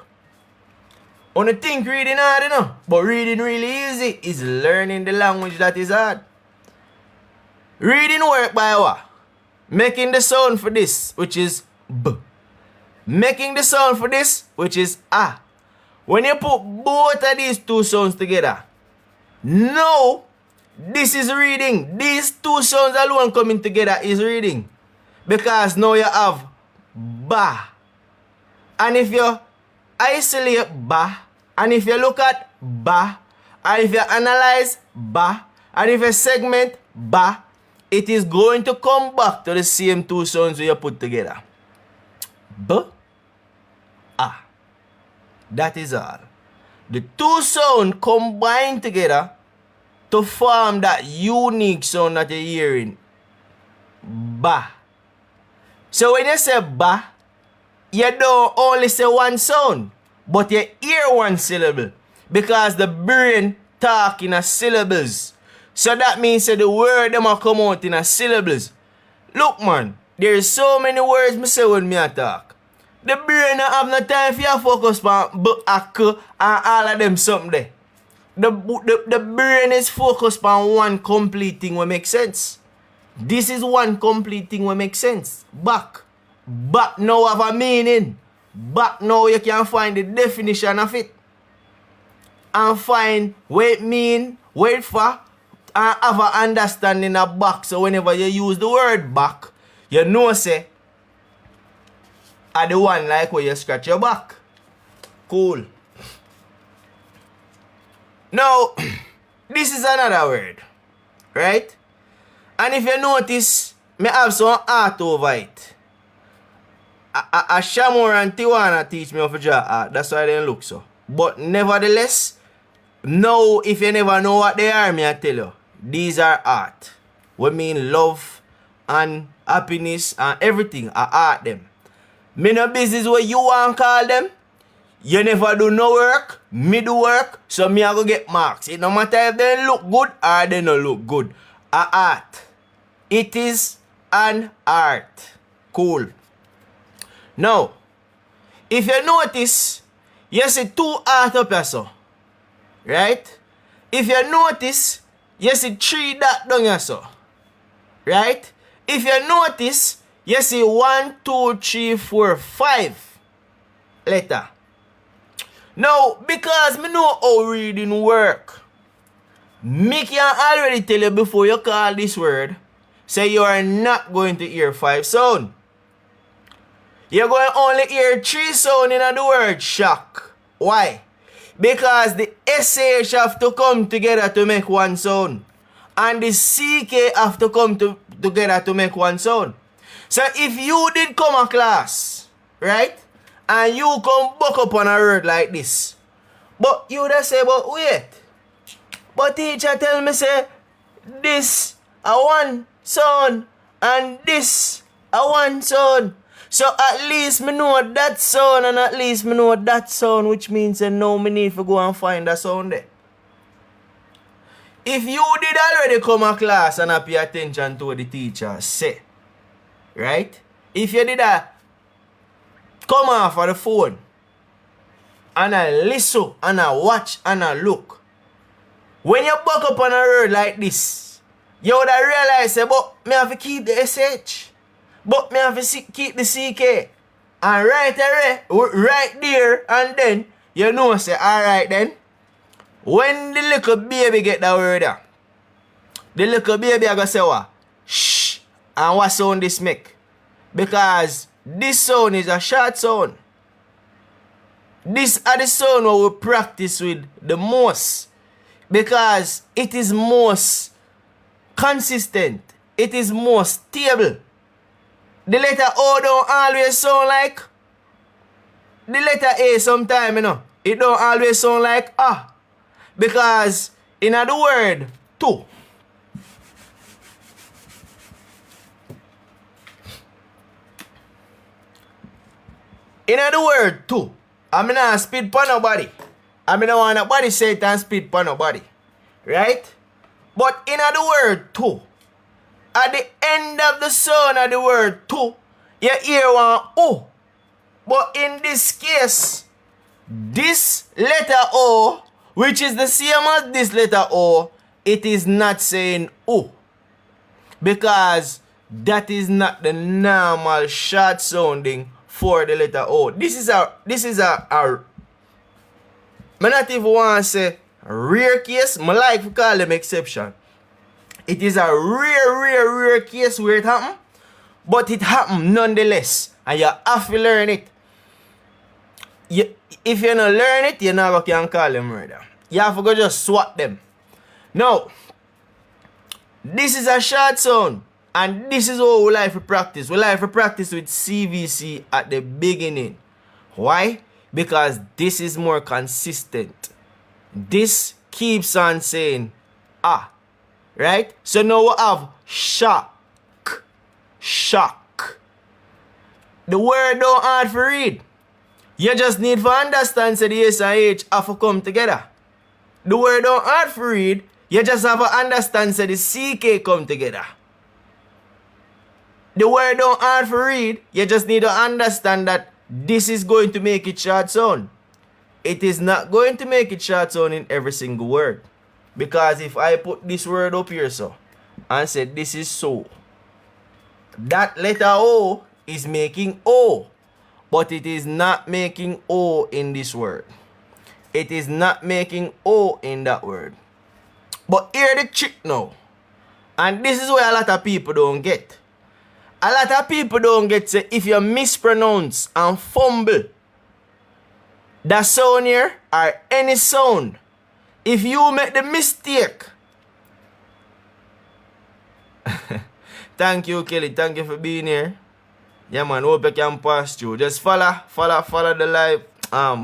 A: On the think reading hard, you know, but reading really easy is learning the language that is hard. Reading work by what? Making the sound for this, which is B. Making the sound for this, which is A. When you put both of these 2 sounds together, now this is reading. These 2 sounds alone coming together is reading. Because now you have Ba. And if you isolate Ba, and if you look at Ba, and if you analyze Ba, and if you segment Ba, it is going to come back to the same 2 sounds you put together. B, A. That is all. The 2 sounds combine together to form that unique sound that you're hearing. Ba. So when you say Ba, you don't only say 1 sound, but you hear 1 syllable. Because the brain talk in a syllables. So that means that the word them will come out in a syllables. Look man, there's so many words me say when me a talk. The brain don't have no time for you focus on B, A, K, and all of them something there. The brain is focused on 1 complete thing will make sense. This is 1 complete thing will make sense. Back. Back now have a meaning. Back now you can find the definition of it. And find what it mean, what it for, and have an understanding of back. So whenever you use the word back, you know say, are the one like where you scratch your back. Cool. Now, this is another word. Right? And if you notice, me have some art over it. A Shamor and Tiwana teach me how to draw art. That's why they look so. But nevertheless, now if you never know what they are, me I tell you, these are art. We mean love and happiness and everything are art them. Me no business what you want call them. You never do no work, me do work, so me I go get marks. It no matter if they look good or they no look good. A art. It is an art. Cool. Now, if you notice, you see 2 art up here so. Right? If you notice, you see 3 dot down here so. Right? If you notice, you see 1, 2, 3, 4, 5 letter. Now, because me know how reading work, me can already tell you before you call this word, say you are not going to hear 5 sound. You're going to only hear 3 sound in the word shock. Why? Because the SH have to come together to make 1 sound. And the CK have to come together to make 1 sound. So if you did come a class, right? And you come buck up on a word like this. But you would have say, but wait. But teacher tell me say, this a 1 sound and this a 1 sound. So at least me know that sound and at least me know that sound, which means that now me need to go and find that sound there. if you did already come to class and pay attention to what the teacher say, right? If you did come off of the phone and I listen and I watch and I look, when you buck up on a word like this, you would have realized, say, but me have to keep the SH. But me have to keep the CK. And right there, and then, you know, say, alright then. When the little baby get that word, the little baby are going to say what? Shh. And what sound this make? Because this sound is a short sound. This are the sound what we practice with the most. Because it is most consistent. It is most stable. The letter O don't always sound like the letter A sometime, you know. It don't always sound like ah. Because in the word to, in the word to, I mean not speed for nobody. I mean I want nobody say it and speed for nobody. Right? But in the word to, at the end of the sound of the word to, you hear one O. But in this case, this letter O, which is the same as this letter O, it is not saying O. Because that is not the normal short sounding for the letter O. This is a I not even want to say rare case, I like to call them exception. It is a rare case where it happen, but it happen nonetheless, and you have to learn it. If you don't learn it, you never can call them murder. You have to go just swap them. Now, this is a short sound, and this is how we like to practice. We like to practice with CVC at the beginning. Why? Because this is more consistent. This keeps on saying ah. Right? So now we have shock. Shock. The word don't hard to read. You just need to understand so the S and H have to come together. The word don't hard to read. You just have to understand so the CK come together. The word don't hard to read. You just need to understand that this is going to make it short sound. It is not going to make it short sound in every single word. Because if I put this word up here so and say this is so, that letter O is making O, but it is not making O in this word. It is not making O in that word. But here the trick now. And this is where a lot of people don't get. A lot of people don't get say if you mispronounce and fumble that sound here or any sound, if you make the mistake. Thank you, Kelly. Thank you for being here. Yeah, man. Hope you can pass through. Just follow the live.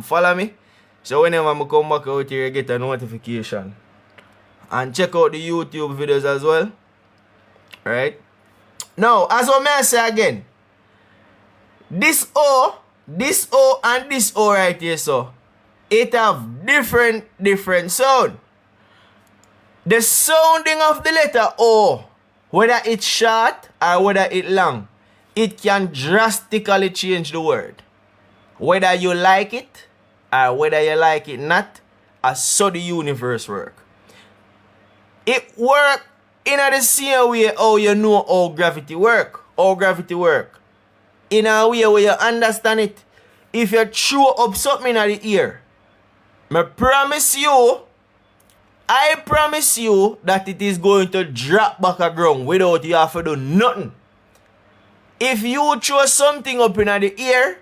A: Follow me. So whenever I come back out here, you get a notification. And check out the YouTube videos as well. Alright. Now, as I may say again, this O, and this O right here, so it have different sound. The sounding of the letter O, whether it's short or whether it's long, it can drastically change the word. Whether you like it or whether you like it not, as so the universe work. It work in the same way how you know how gravity work. In a way where you understand it. If you throw up something in the ear, I promise you that it is going to drop back a ground without you have to do nothing. If you throw something up in the ear,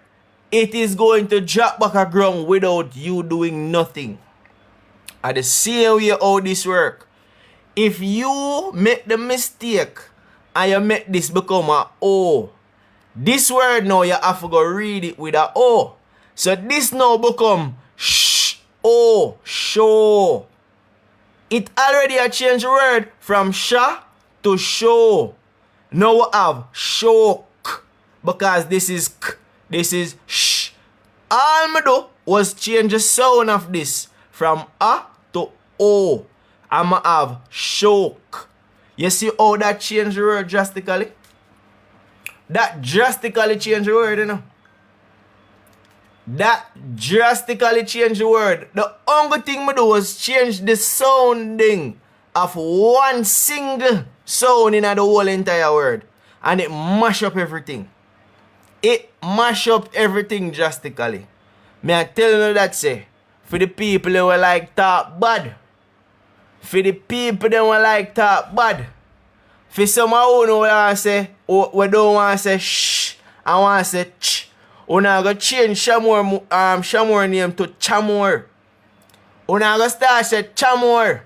A: it is going to drop back a ground without you doing nothing. And the same way how this work. If you make the mistake and you make this become a O, this word now you have to go read it with a O. So this now become sh, O, show. It already a change word from sha to show. Now we have show because this is k, this is sh. All me do was change the sound of this from a to O. I'ma have choke. You see how that changed the word drastically? That drastically changed the word, you know. That drastically changed the word. The only thing I do was change the sounding of one single sound in the whole entire word. And it mash up everything. It mash up everything drastically. Me I tell you that say, for the people who like talk bad. For the people who like talk bad. For some who don't want to say, we don't want to say shh, I want to say ch. Una go change Shamor name to Chamor. Una go start say Chamor.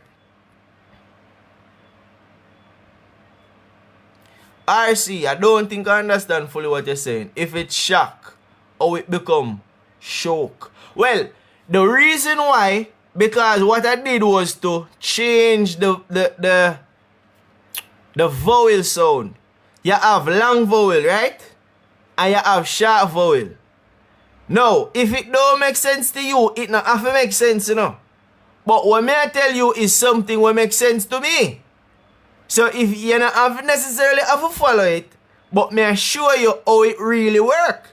A: RC, I don't think I understand fully what you're saying. If it's shock, or it become shock. Well, the reason why, because what I did was to change the vowel sound. You have long vowel, right? And you have short vowel. Now, if it don't make sense to you, it not have to make sense, you know. But what may I tell you is something will make sense to me. So if you don't have necessarily have to follow it, but may I show you how it really work.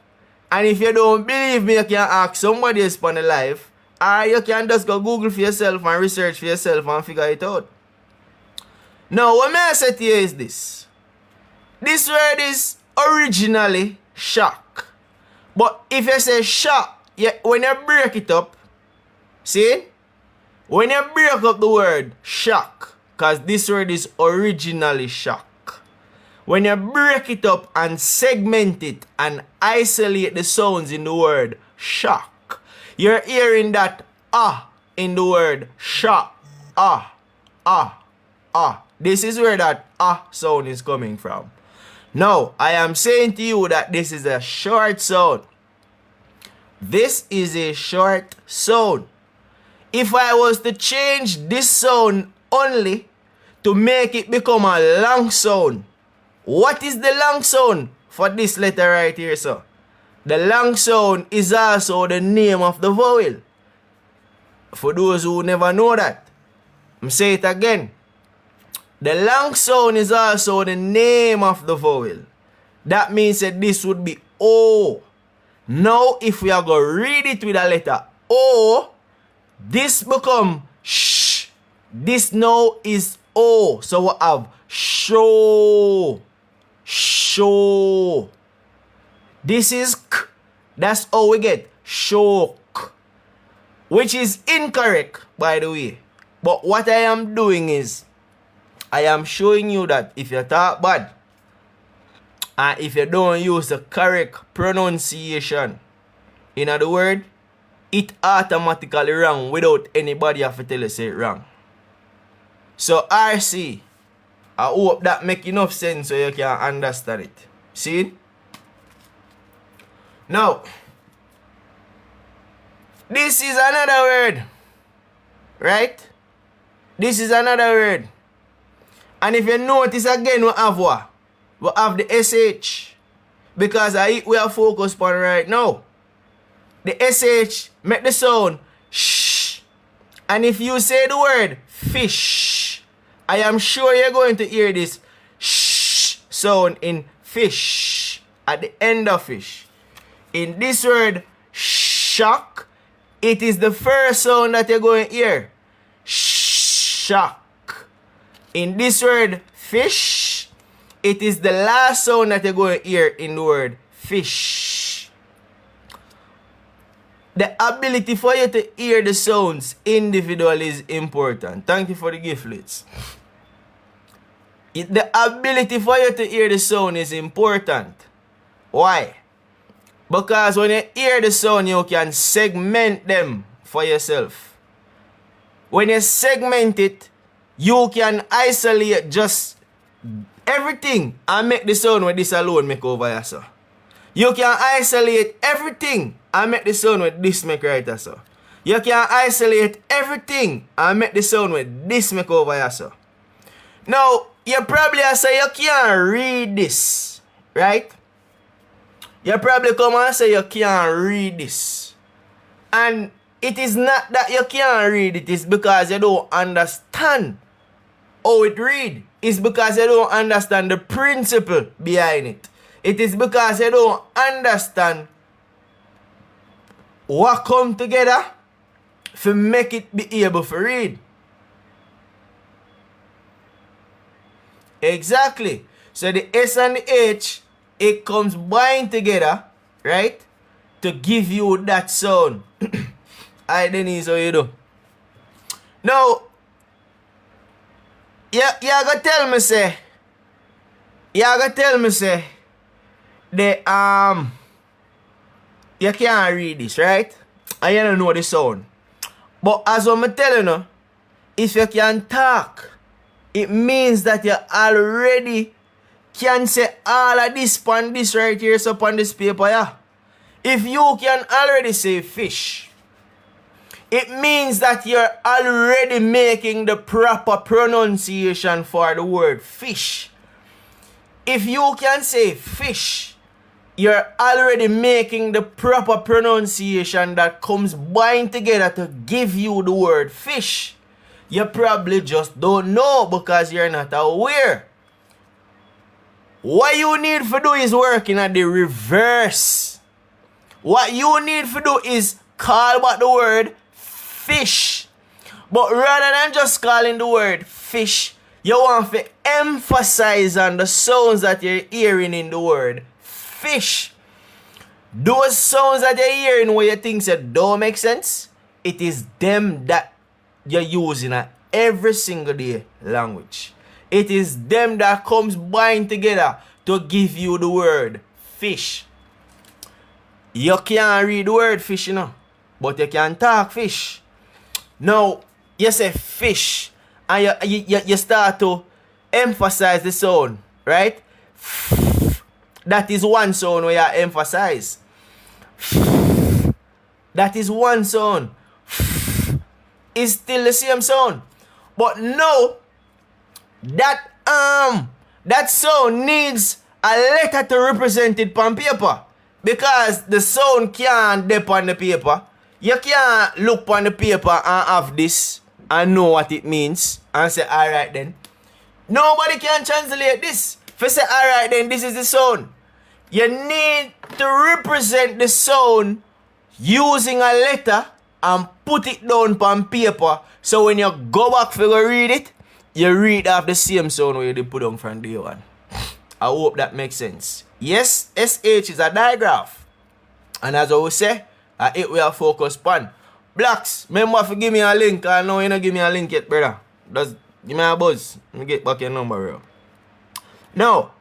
A: And if you don't believe me, you can ask somebody else on the live, or you can just go Google for yourself and research for yourself and figure it out. Now, what may I say to you is this. This word is originally shock. But if you say shock, when you break it up, see? When you break up the word shock, because this word is originally shock. When you break it up and segment it and isolate the sounds in the word shock, you're hearing that ah in the word shock. Ah, ah, ah. This is where that ah sound is coming from. Now, I am saying to you that this is a short sound. This is a short sound. If I was to change this sound only to make it become a long sound, what is the long sound for this letter right here, sir? The long sound is also the name of the vowel. For those who never know that, I'm saying it again. The long sound is also the name of the vowel. That means that this would be O. Now, if we are going to read it with a letter O, this become sh. This now is O. So we have show. Show. This is k. That's how we get shock. Which is incorrect, by the way. But what I am doing is, I am showing you that if you talk bad, and if you don't use the correct pronunciation in other word, it automatically wrong without anybody have to tell you say it wrong. So RC, I hope that make enough sense so you can understand it. See? Now, this is another word. Right? This is another word. And if you notice again, we have what? We have the SH. Because we are focused on right now. The SH make the sound shh. And if you say the word fish, I am sure you're going to hear this shh sound in fish at the end of fish. In this word shock, it is the first sound that you're going to hear. Shock. In this word fish, it is the last sound that you're going to hear in the word fish. The ability for you to hear the sounds individually is important. Thank you for the giftlets. The ability for you to hear the sound is important. Why? Because when you hear the sound, you can segment them for yourself. When you segment it, you can isolate just everything and make the sound with this alone make over here, sir. You can isolate everything and make the sound with this make right here, sir. You can isolate everything and make the sound with this make over here, sir. Now, you probably say you can't read this, right? You probably come and say you can't read this. And it is not that you can't read it, it's because you don't understand how it read. It's because you don't understand the principle behind it. It is because you don't understand what come together to make it be able to read. Exactly. So the S and the H, it comes bind together, right? To give you that sound. Alright, Denise, how you do? Now, you gotta tell me say, you can't read this, right? And you don't know the sound. But as I'm telling you, if you can talk, it means that you already can say all of this on this right here, so on this paper, yeah. If you can already say fish, it means that you're already making the proper pronunciation for the word fish. If you can say fish, you're already making the proper pronunciation that comes bind together to give you the word fish. You probably just don't know because you're not aware. What you need to do is working at the reverse. What you need to do is call back the word fish. But rather than just calling the word fish, you want to emphasize on the sounds that you're hearing in the word fish. Those sounds that you're hearing where you think that don't make sense, it is them that you're using at every single day language. It is them that comes bind together to give you the word fish. You can't read the word fish, you know, but you can talk fish. Now, you say fish, and you start to emphasize the sound, right? That is one sound where you emphasize. That is one sound. It's still the same sound. But now, that sound needs a letter to represent it on paper. Because the sound can't dip on the paper. You can't look on the paper and have this and know what it means and say, alright then. Nobody can translate this. If you say, alright then, this is the sound. You need to represent the sound using a letter and put it down on paper. So when you go back for to read it, you read off the same sound where you put on from day one. I hope that makes sense. Yes, SH is a digraph. And as I will say, it will focus on. Blacks, remember to give me a link. I know you don't give me a link yet, brother. Just give me a buzz. Let me get back your number, bro. Now,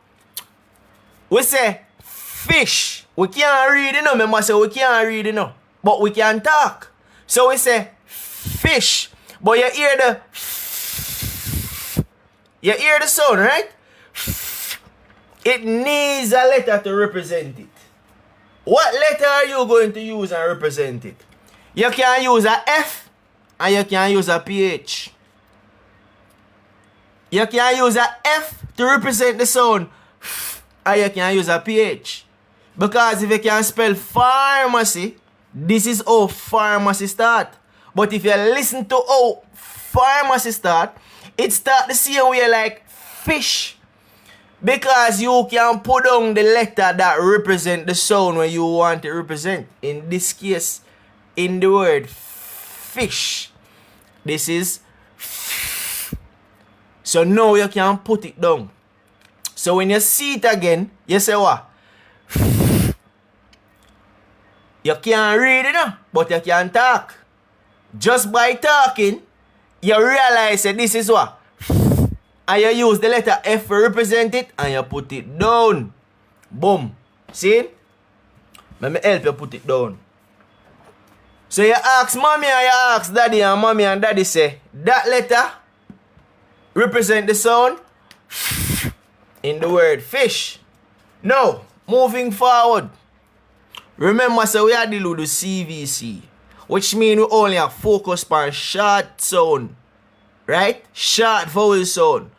A: we say fish. We can't read it, no. Remember, say we can't read it, no. But we can talk. So we say fish. But you hear the sound, right? It needs a letter to represent it. What letter are you going to use and represent it? You can use a F and you can use a PH. You can use a F to represent the sound and you can use a PH. Because if you can spell pharmacy, this is how pharmacy start. But if you listen to how pharmacy start, it start the same way like fish. Because you can put down the letter that represent the sound when you want to represent. In this case, in the word fish. This is so now you can put it down. So when you see it again, you say what? You can't read it, no? But you can talk. Just by talking, you realize that this is what? And you use the letter F to represent it and you put it down. Boom. See? Let me help you put it down. So you ask mommy and you ask daddy, and mommy and daddy say, that letter represent the sound in the word fish. Now, moving forward. Remember, so we are dealing with the CVC, which means we only have focus on short sound. Right? Short vowel sound.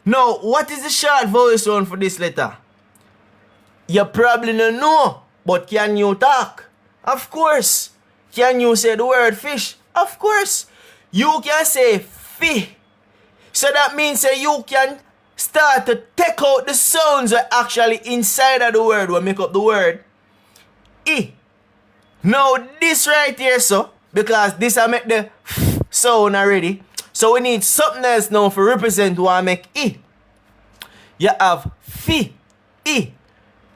A: Now, what is the short vowel sound for this letter? You probably don't know, but can you talk? Of course. Can you say the word fish? Of course. You can say fi. So that means that you can start to take out the sounds that actually inside of the word will make up the word E. Now this right here, so, because this I make the sound already. So we need something else now for represent what I make E. You have Fi, E.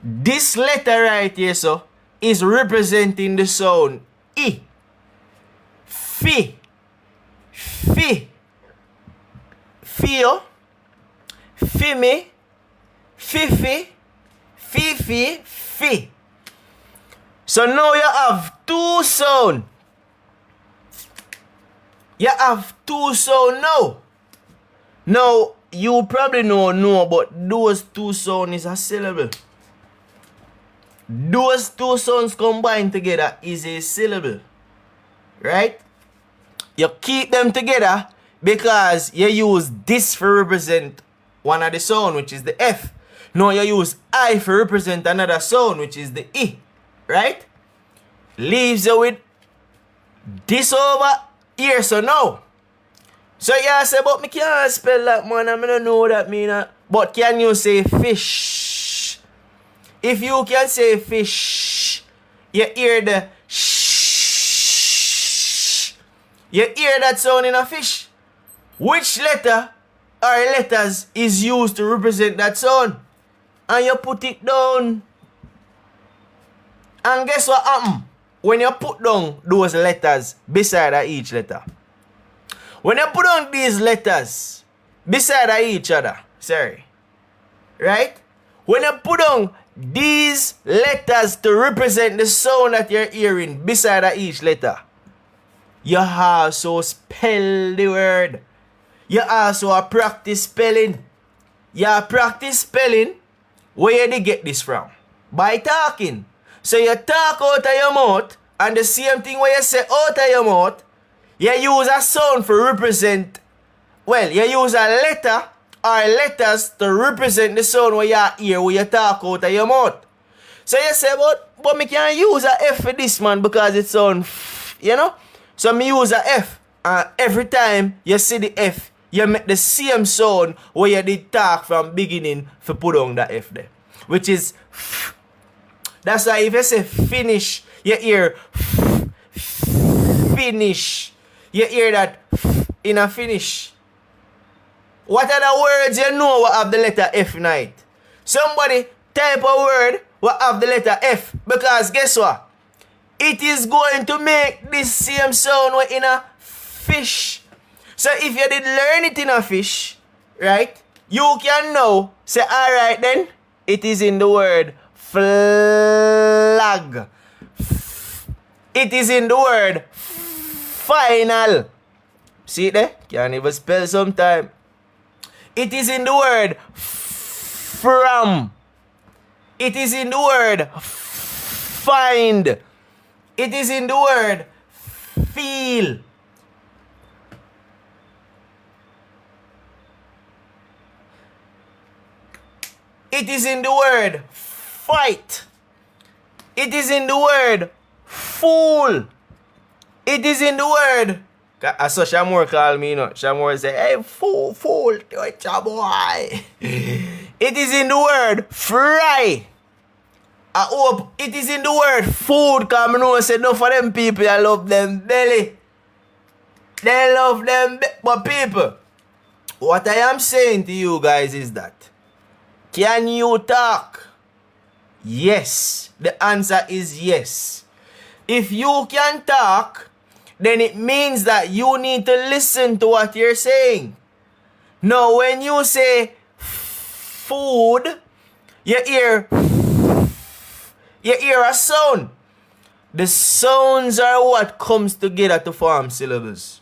A: This letter right here, so, is representing the sound E. Fi. Fi. Fio. Fimi. Fifi. Fifi. Fi. So now you have two sound. You have two sound now. Now, you probably know, but those two sounds is a syllable. Those two sounds combined together is a syllable. Right? You keep them together because you use this for represent one of the sound, which is the F. Now you use I for represent another sound, which is the E. Right? Leaves you with this over here, so now. So you say, but me can't spell that, man, I don't know what that mean. But can you say fish? If you can say fish, you hear the shh. You hear that sound in a fish. Which letter or letters is used to represent that sound? And you put it down. And guess what happen? When you put down those letters beside each letter. When you put down these letters beside each other, sorry, right? When you put down these letters to represent the sound that you're hearing beside each letter, you also spell the word. You also practice spelling. You practice spelling. Where did you get this from? By talking. So you talk out of your mouth, and the same thing where you say out of your mouth, you use a sound for represent, well, you use a letter or letters to represent the sound where you hear when you talk out of your mouth. So you say, but me can't use a F for this, man, because it sound, you know? So me use a F, and every time you see the F, you make the same sound where you did talk from beginning for put on the F there, which is f. That's why if you say finish, you hear finish. You hear that in a finish. What are the words you know what have the letter F in it? Somebody type a word what have the letter F. Because guess what? It is going to make this same sound in a fish. So if you did learn it in a fish, right? You can now say, alright then, it is in the word flag. It is in the word final. See it there? Can't even spell sometime. It is in the word from. It is in the word find. It is in the word feel. It is in the word fight. It is in the word fool. It is in the word. I saw Shamor call me, you know. Shamor say, hey, fool, it's a boy. It is in the word fry. I hope it is in the word food, because I know I said enough of them people, I love them belly. They love them but people, what I am saying to you guys is that, can you talk? Yes. The answer is yes. If you can talk, then it means that you need to listen to what you're saying. Now, when you say food, you hear a sound. The sounds are what comes together to form syllables.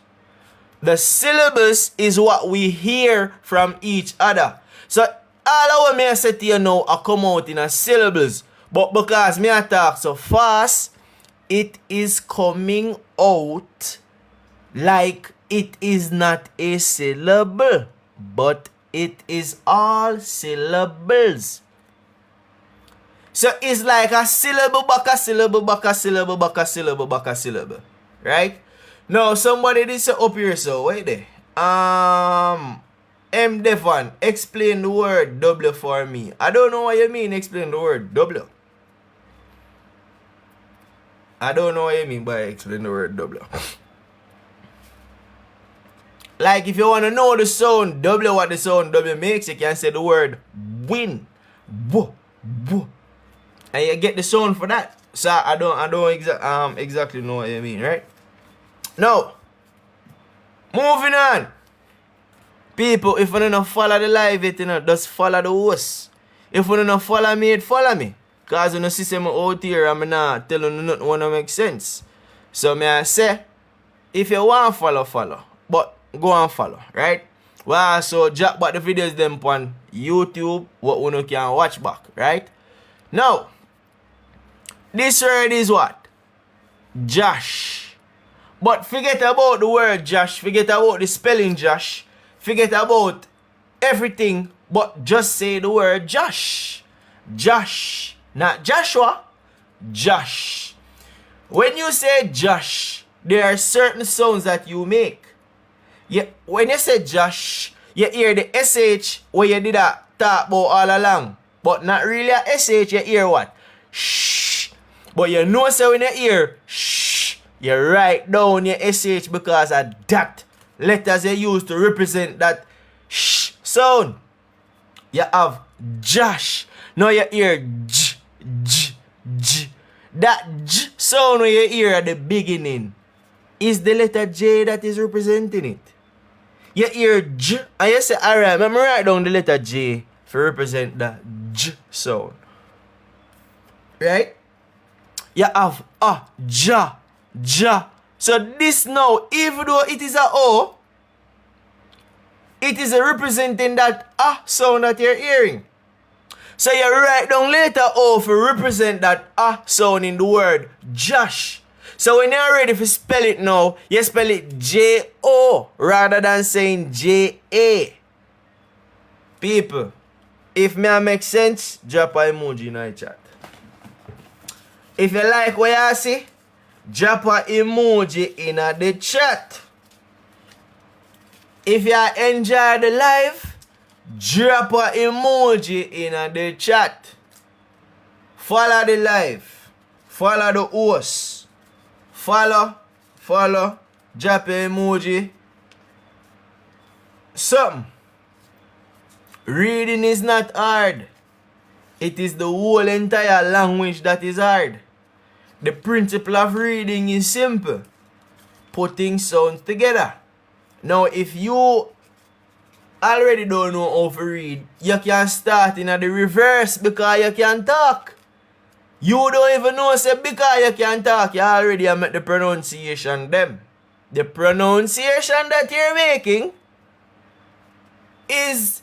A: The syllables is what we hear from each other. So, all of what I say to you now are come out in a syllables. But because me I talk so fast, it is coming out like it is not a syllable, but it is all syllables. So it's like a syllable back a syllable back a syllable back a syllable back a syllable. Right? Now somebody did say up here, so wait there. M. Devon, explain the word W for me. I don't know what you mean, explain the word W. I don't know what you mean by explain the word W. Like if you want to know the sound W, what the sound W makes, you can say the word win. Woo, woo. And you get the sound for that. So I don't exactly know what you mean, right? Now, moving on. People, if you don't follow the live, just follow the host. If you don't follow me, follow me. Because you don't see me out here and I'm not telling you nothing want to make sense. So I say, if you want to follow. But go and follow, right? Well, so drop back the videos them on YouTube, what you can watch back, right? Now, this word is what? Josh. But forget about the word Josh. Forget about the spelling Josh. Forget about everything. But just say the word Josh. Josh. Not Joshua. Josh. When you say Josh, there are certain sounds that you make. When you say Josh, you hear the SH where you did that talk about all along. But not really a SH, you hear what? Shh. But you know so when you hear shh, you write down your SH because of that letters you use to represent that shh sound. You have Josh. Now you hear J, J, J. That J sound when you hear at the beginning is the letter J that is representing it. You hear J and you say, alright, let me write down the letter J to represent the J sound. Right? You have ja, ja. So this now, even though it is a O, it is representing that sound that you're hearing. So you write down letter O to represent that sound in the word Josh. So when you're ready to spell it now, you spell it J-O rather than saying J-A. People, if me make sense, drop an emoji in the chat. If you like what you see, drop an emoji in the chat. If you enjoy the live, drop an emoji in the chat. Follow the live. Follow the host. Follow, drop an emoji. Something. Reading is not hard. It is the whole entire language that is hard. The principle of reading is simple. Putting sounds together. Now, if you already don't know how to read, you can start in the reverse because you can talk. You don't even know, say, because you can talk, you already have made the pronunciation them. The pronunciation that you're making is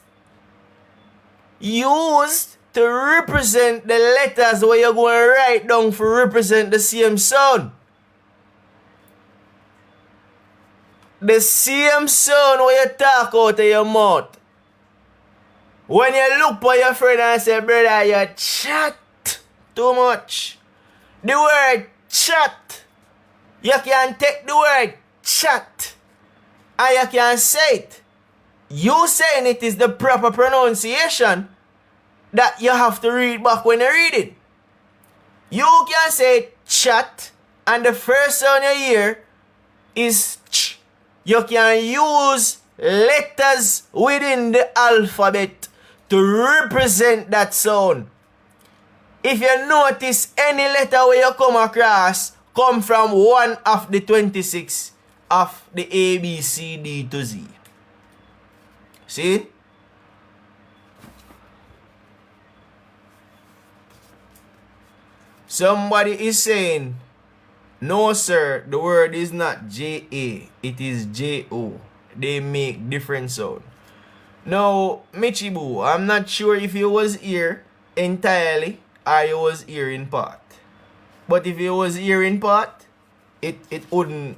A: used to represent the letters where you're going to write down to represent the same sound. The same sound where you talk out of your mouth. When you look for your friend and say, brother, you chat too much. The word chat. You can take the word chat and you can say it. You saying it is the proper pronunciation that you have to read back when you read it. You can say chat and the first sound you hear is ch. You can use letters within the alphabet to represent that sound. If you notice any letter where you come across come from one of the 26 of the A, B, C, D to Z. See? Somebody is saying, no sir, the word is not J-A, it is J-O. They make different sound. Now, Michibu, I'm not sure if you was here entirely or you was here in part. But if you was here in part, it wouldn't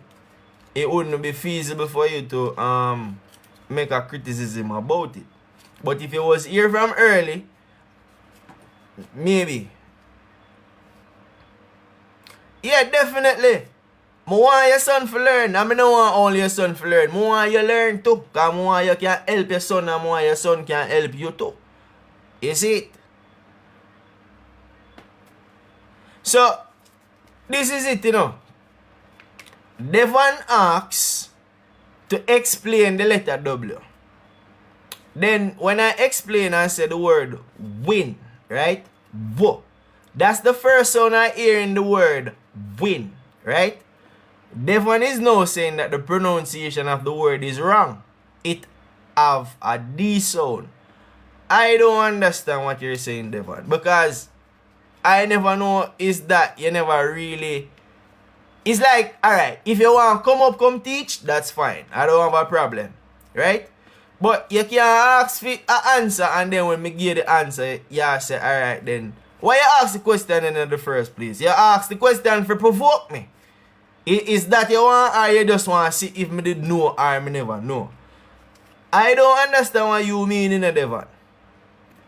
A: be feasible for you to make a criticism about it. But if you was here from early, maybe. Yeah, definitely. I want your son to learn. I don't want only your son to learn. I want you learn too. Because I want you can help your son and I want your son can help you too. You see it? So, this is it, you know. Devon asks to explain the letter W. Then, when I explain, I say the word win, right? W. That's the first sound I hear in the word win, right? Devon is now saying that the pronunciation of the word is wrong. It have a D sound. I don't understand what you're saying, Devon, because I never know is that you never really... It's like, alright, if you want to come up, come teach, that's fine. I don't have a problem, right? But you can't ask for an answer and then when me give the answer, you say, alright then. Why you ask the question in the first place? You ask the question for provoke me. Is that you want or you just want to see if me did know or me never know? I don't understand what you mean in a Devon.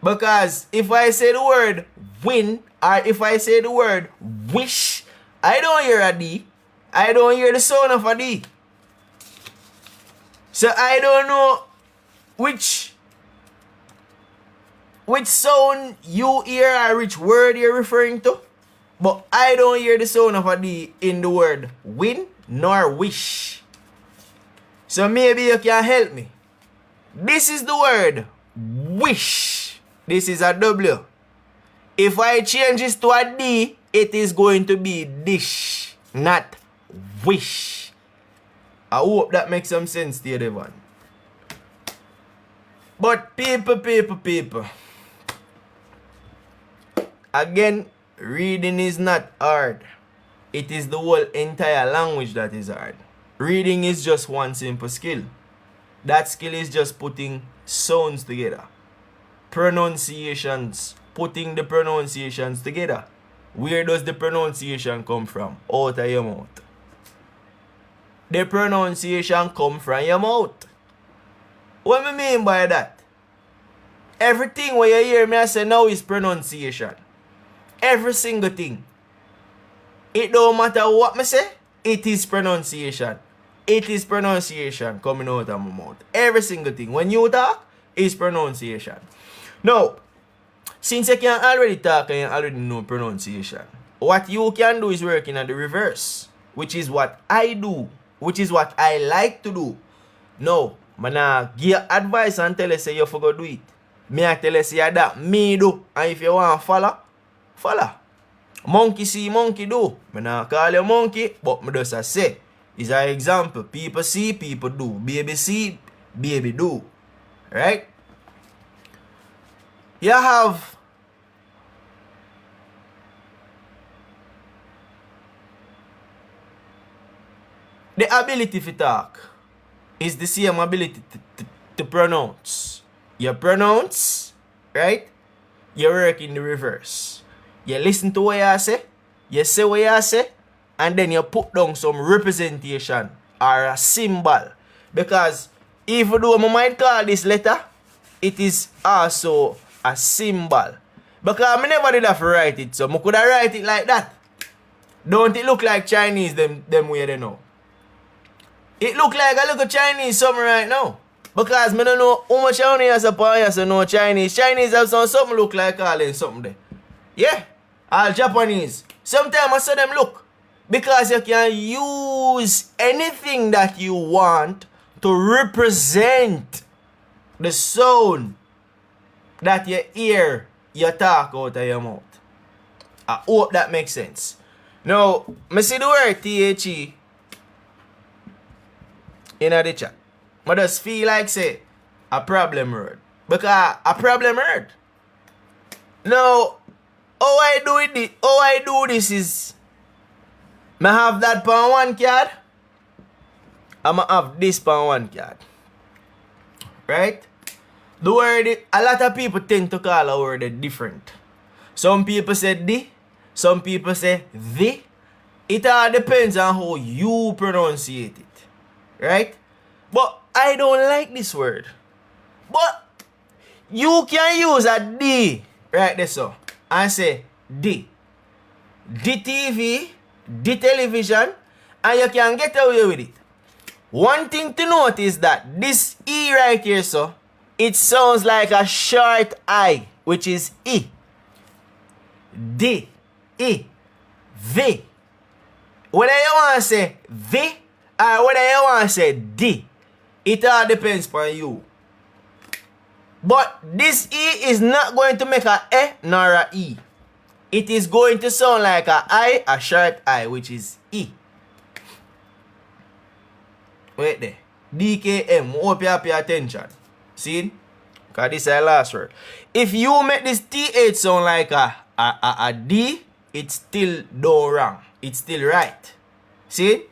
A: Because if I say the word win or if I say the word wish, I don't hear a D. I don't hear the sound of a D. So I don't know which sound you hear or which word you're referring to. But I don't hear the sound of a D in the word win nor wish. So maybe you can help me. This is the word wish. This is a W. If I change this to a D, it is going to be dish, not wish. I hope that makes some sense to you, Devon. But people. Again, reading is not hard. It is the whole entire language that is hard. Reading is just one simple skill. That skill is just putting sounds together. Pronunciations. Putting the pronunciations together. Where does the pronunciation come from? Out of your mouth. The pronunciation come from your mouth. What I mean by that? Everything what you hear me say now is pronunciation. Every single thing. It don't matter what me say, it is pronunciation. It is pronunciation coming out of my mouth. Every single thing. When you talk, is pronunciation. Now, since you can already talk and you already know pronunciation, what you can do is working at the reverse, which is what I do, which is what I like to do. Now, I give advice and tell you say you forgot do it. Me I tell you say that me do, and if you want to follow, follow. Monkey see, monkey do. I not call you monkey, but I just say, it's an example. People see, people do. Baby see, baby do. Right? You have the ability to talk is the same ability to pronounce. You pronounce, right? You work in the reverse. You listen to what you say what you say, and then you put down some representation or a symbol. Because even though I might call this letter, it is also a symbol. Because I never did have to write it, so I could have write it like that. Don't it look like Chinese them way they know? It look like a little Chinese something right now. Because I don't know how much only as a boy as I know Chinese. Chinese have something look like all in something there. Yeah. All Japanese. Sometimes I saw them look. Because you can use anything that you want to represent the sound that you hear you talk out of your mouth. I hope that makes sense. Now, I see the word THE in the chat. I just feel like say a problem word. Because a problem word. Now, how I do this is I have that on one card. I'ma have this on one card. Right? The word, a lot of people tend to call a word different. Some people say the, some people say the. It all depends on how you pronunciate it. Right? But I don't like this word. But you can use a D right there so and say D. The TV, the television, And you can get away with it. One thing to note is that this E right here, so it sounds like a short I, which is E. D, E, V. Whether you want to say V or whether you want to say D, it all depends on you. But this E is not going to make a E nor a E. It is going to sound like a I, a short I, which is E. Wait there. DKM. Hope you pay attention. See? Because this is the last word. If you make this TH sound like a D, it's still do wrong. It's still right. See?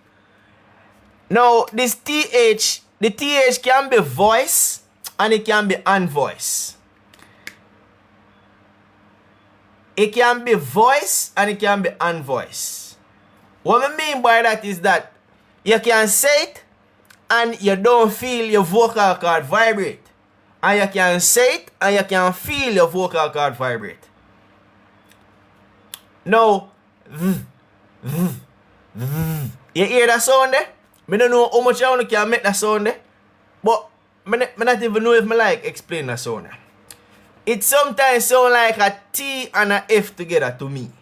A: Now, this TH, the TH can be voice and it can be unvoice. It can be voice and it can be unvoice. What I mean by that is that you can say it and you don't feel your vocal cord vibrate. And you can say it and you can feel your vocal cord vibrate. Now, you hear that sound there? I don't know how much you can make that sound there. But I not even know if I like explain that sound there. It sometimes sounds like a T and a F together to me.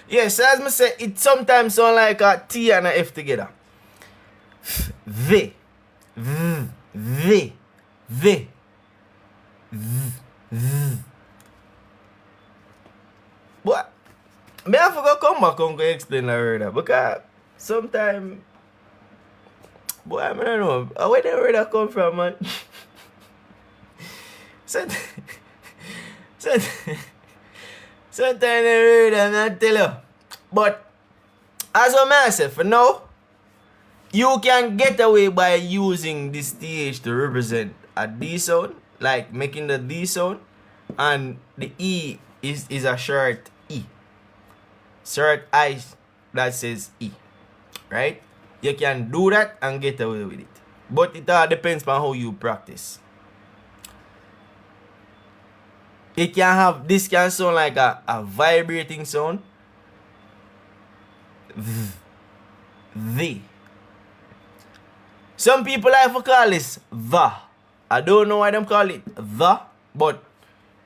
A: Yes, as I say, it sometimes sounds like a T and a F together. V, V, V, V, V. But I have to come back and go explain that word because sometimes, boy, I don't know where the word come from, man. Sometimes they read and I tell you. But as I say, for now, you can get away by using this TH to represent a D sound, like making the D sound, and the E is a short E. Short I that says E. Right? You can do that and get away with it. But it all depends on how you practice. It can have, this can sound like a vibrating sound. V. Some people like to call this the. I don't know why them call it the, but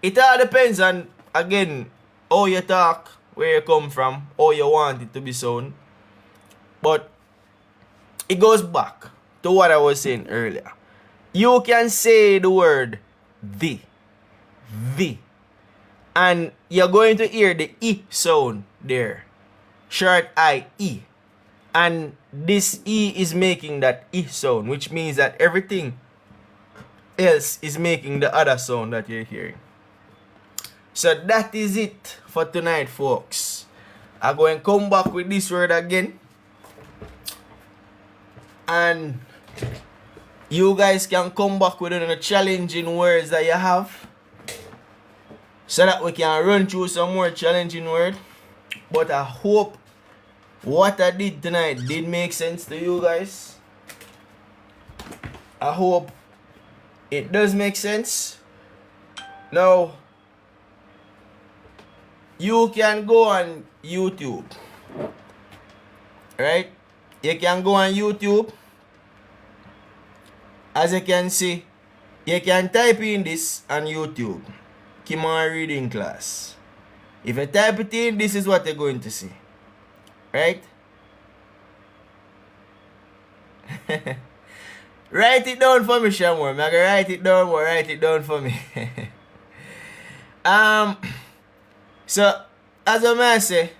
A: it all depends on, again, how you talk, where you come from, how you want it to be sound. But it goes back to what I was saying earlier. You can say the word the. And you're going to hear the E sound there. Short I, E. And this E is making that E sound, which means that everything else is making the other sound that you're hearing. So that is it for tonight, folks. I'm going to come back with this word again. And you guys can come back with the challenging words that you have, so that we can run through some more challenging words. But I hope what I did tonight did make sense to you guys. I hope it does make sense. Now, you can go on YouTube. Right? You can go on YouTube. As you can see, you can type in this on YouTube. Kimarreadingclass. If you type it in, this is what you're going to see. Right? Write it down for me, Shamor. I'm gonna write it down, or write it down for me. So, as I say,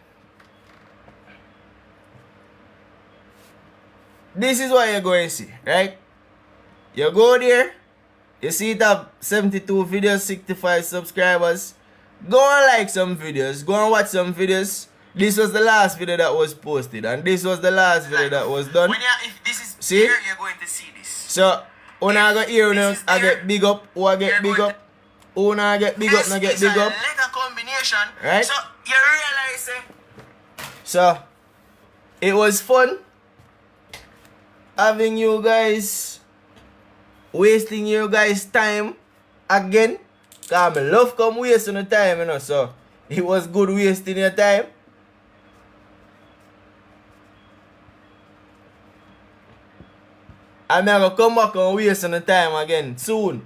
A: this is what you're going to see, right? You go there. You see it have 72 videos, 65 subscribers. Go and like some videos. Go and watch some videos. This was the last video that was posted. And this was the last video that was done.
B: If this is
A: see?
B: here, you're going to see this.
A: So, when I go here, I get big up. Who I get big up? Who not get big up, not get big up.
B: Letter combination.
A: Right?
B: So you realize
A: So it was fun having you guys wasting your guys' time again. Cause I love come wasting the time, you know. So it was good wasting your time. I'm gonna come back and waste on the time again soon.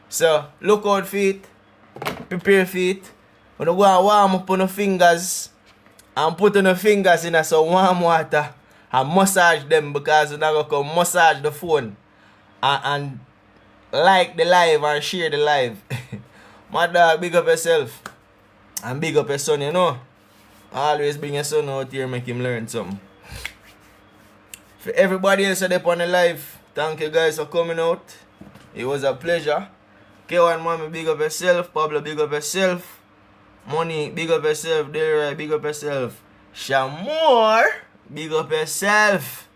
A: So look out for it. Prepare for it. When you go and warm up on the fingers and put on the fingers in some warm water and massage them, because you're not gonna come massage the phone and like the live or share the live. My dog, big up yourself. And big up your son, you know. Always bring your son out here, make him learn something. For everybody else up on the live, thank you guys for coming out. It was a pleasure. K1 Mommy, big up yourself. Pablo, big up yourself. Money, big up yourself. Delroy, big up yourself. Shamor, big up yourself.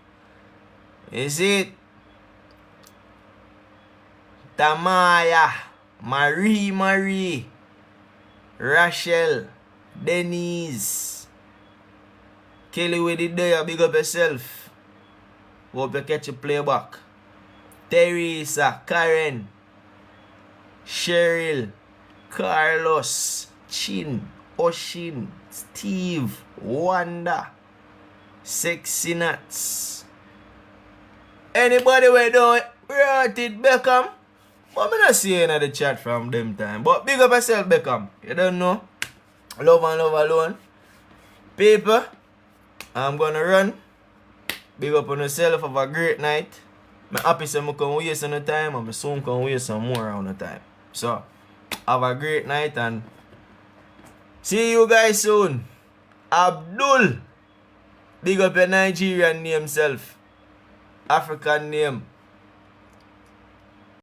A: Is it? Tamaya, Marie, Rachel, Denise, Kelly with it there, big up yourself. Hope you catch a playback. Teresa, Karen, Cheryl, Carlos, Chin, Oshin, Steve, Wanda, Sexy Nuts. Anybody we do it, write it Beckham. But I'm not seeing in the chat from them time. But big up yourself, Beckham. You don't know. Love and love alone. People, I'm gonna run. Big up on yourself. Have a great night. I'm happy to come waste on the time, and I soon come waste some more on the time. So, have a great night and see you guys soon. Abdul. Big up your Nigerian name self. African name.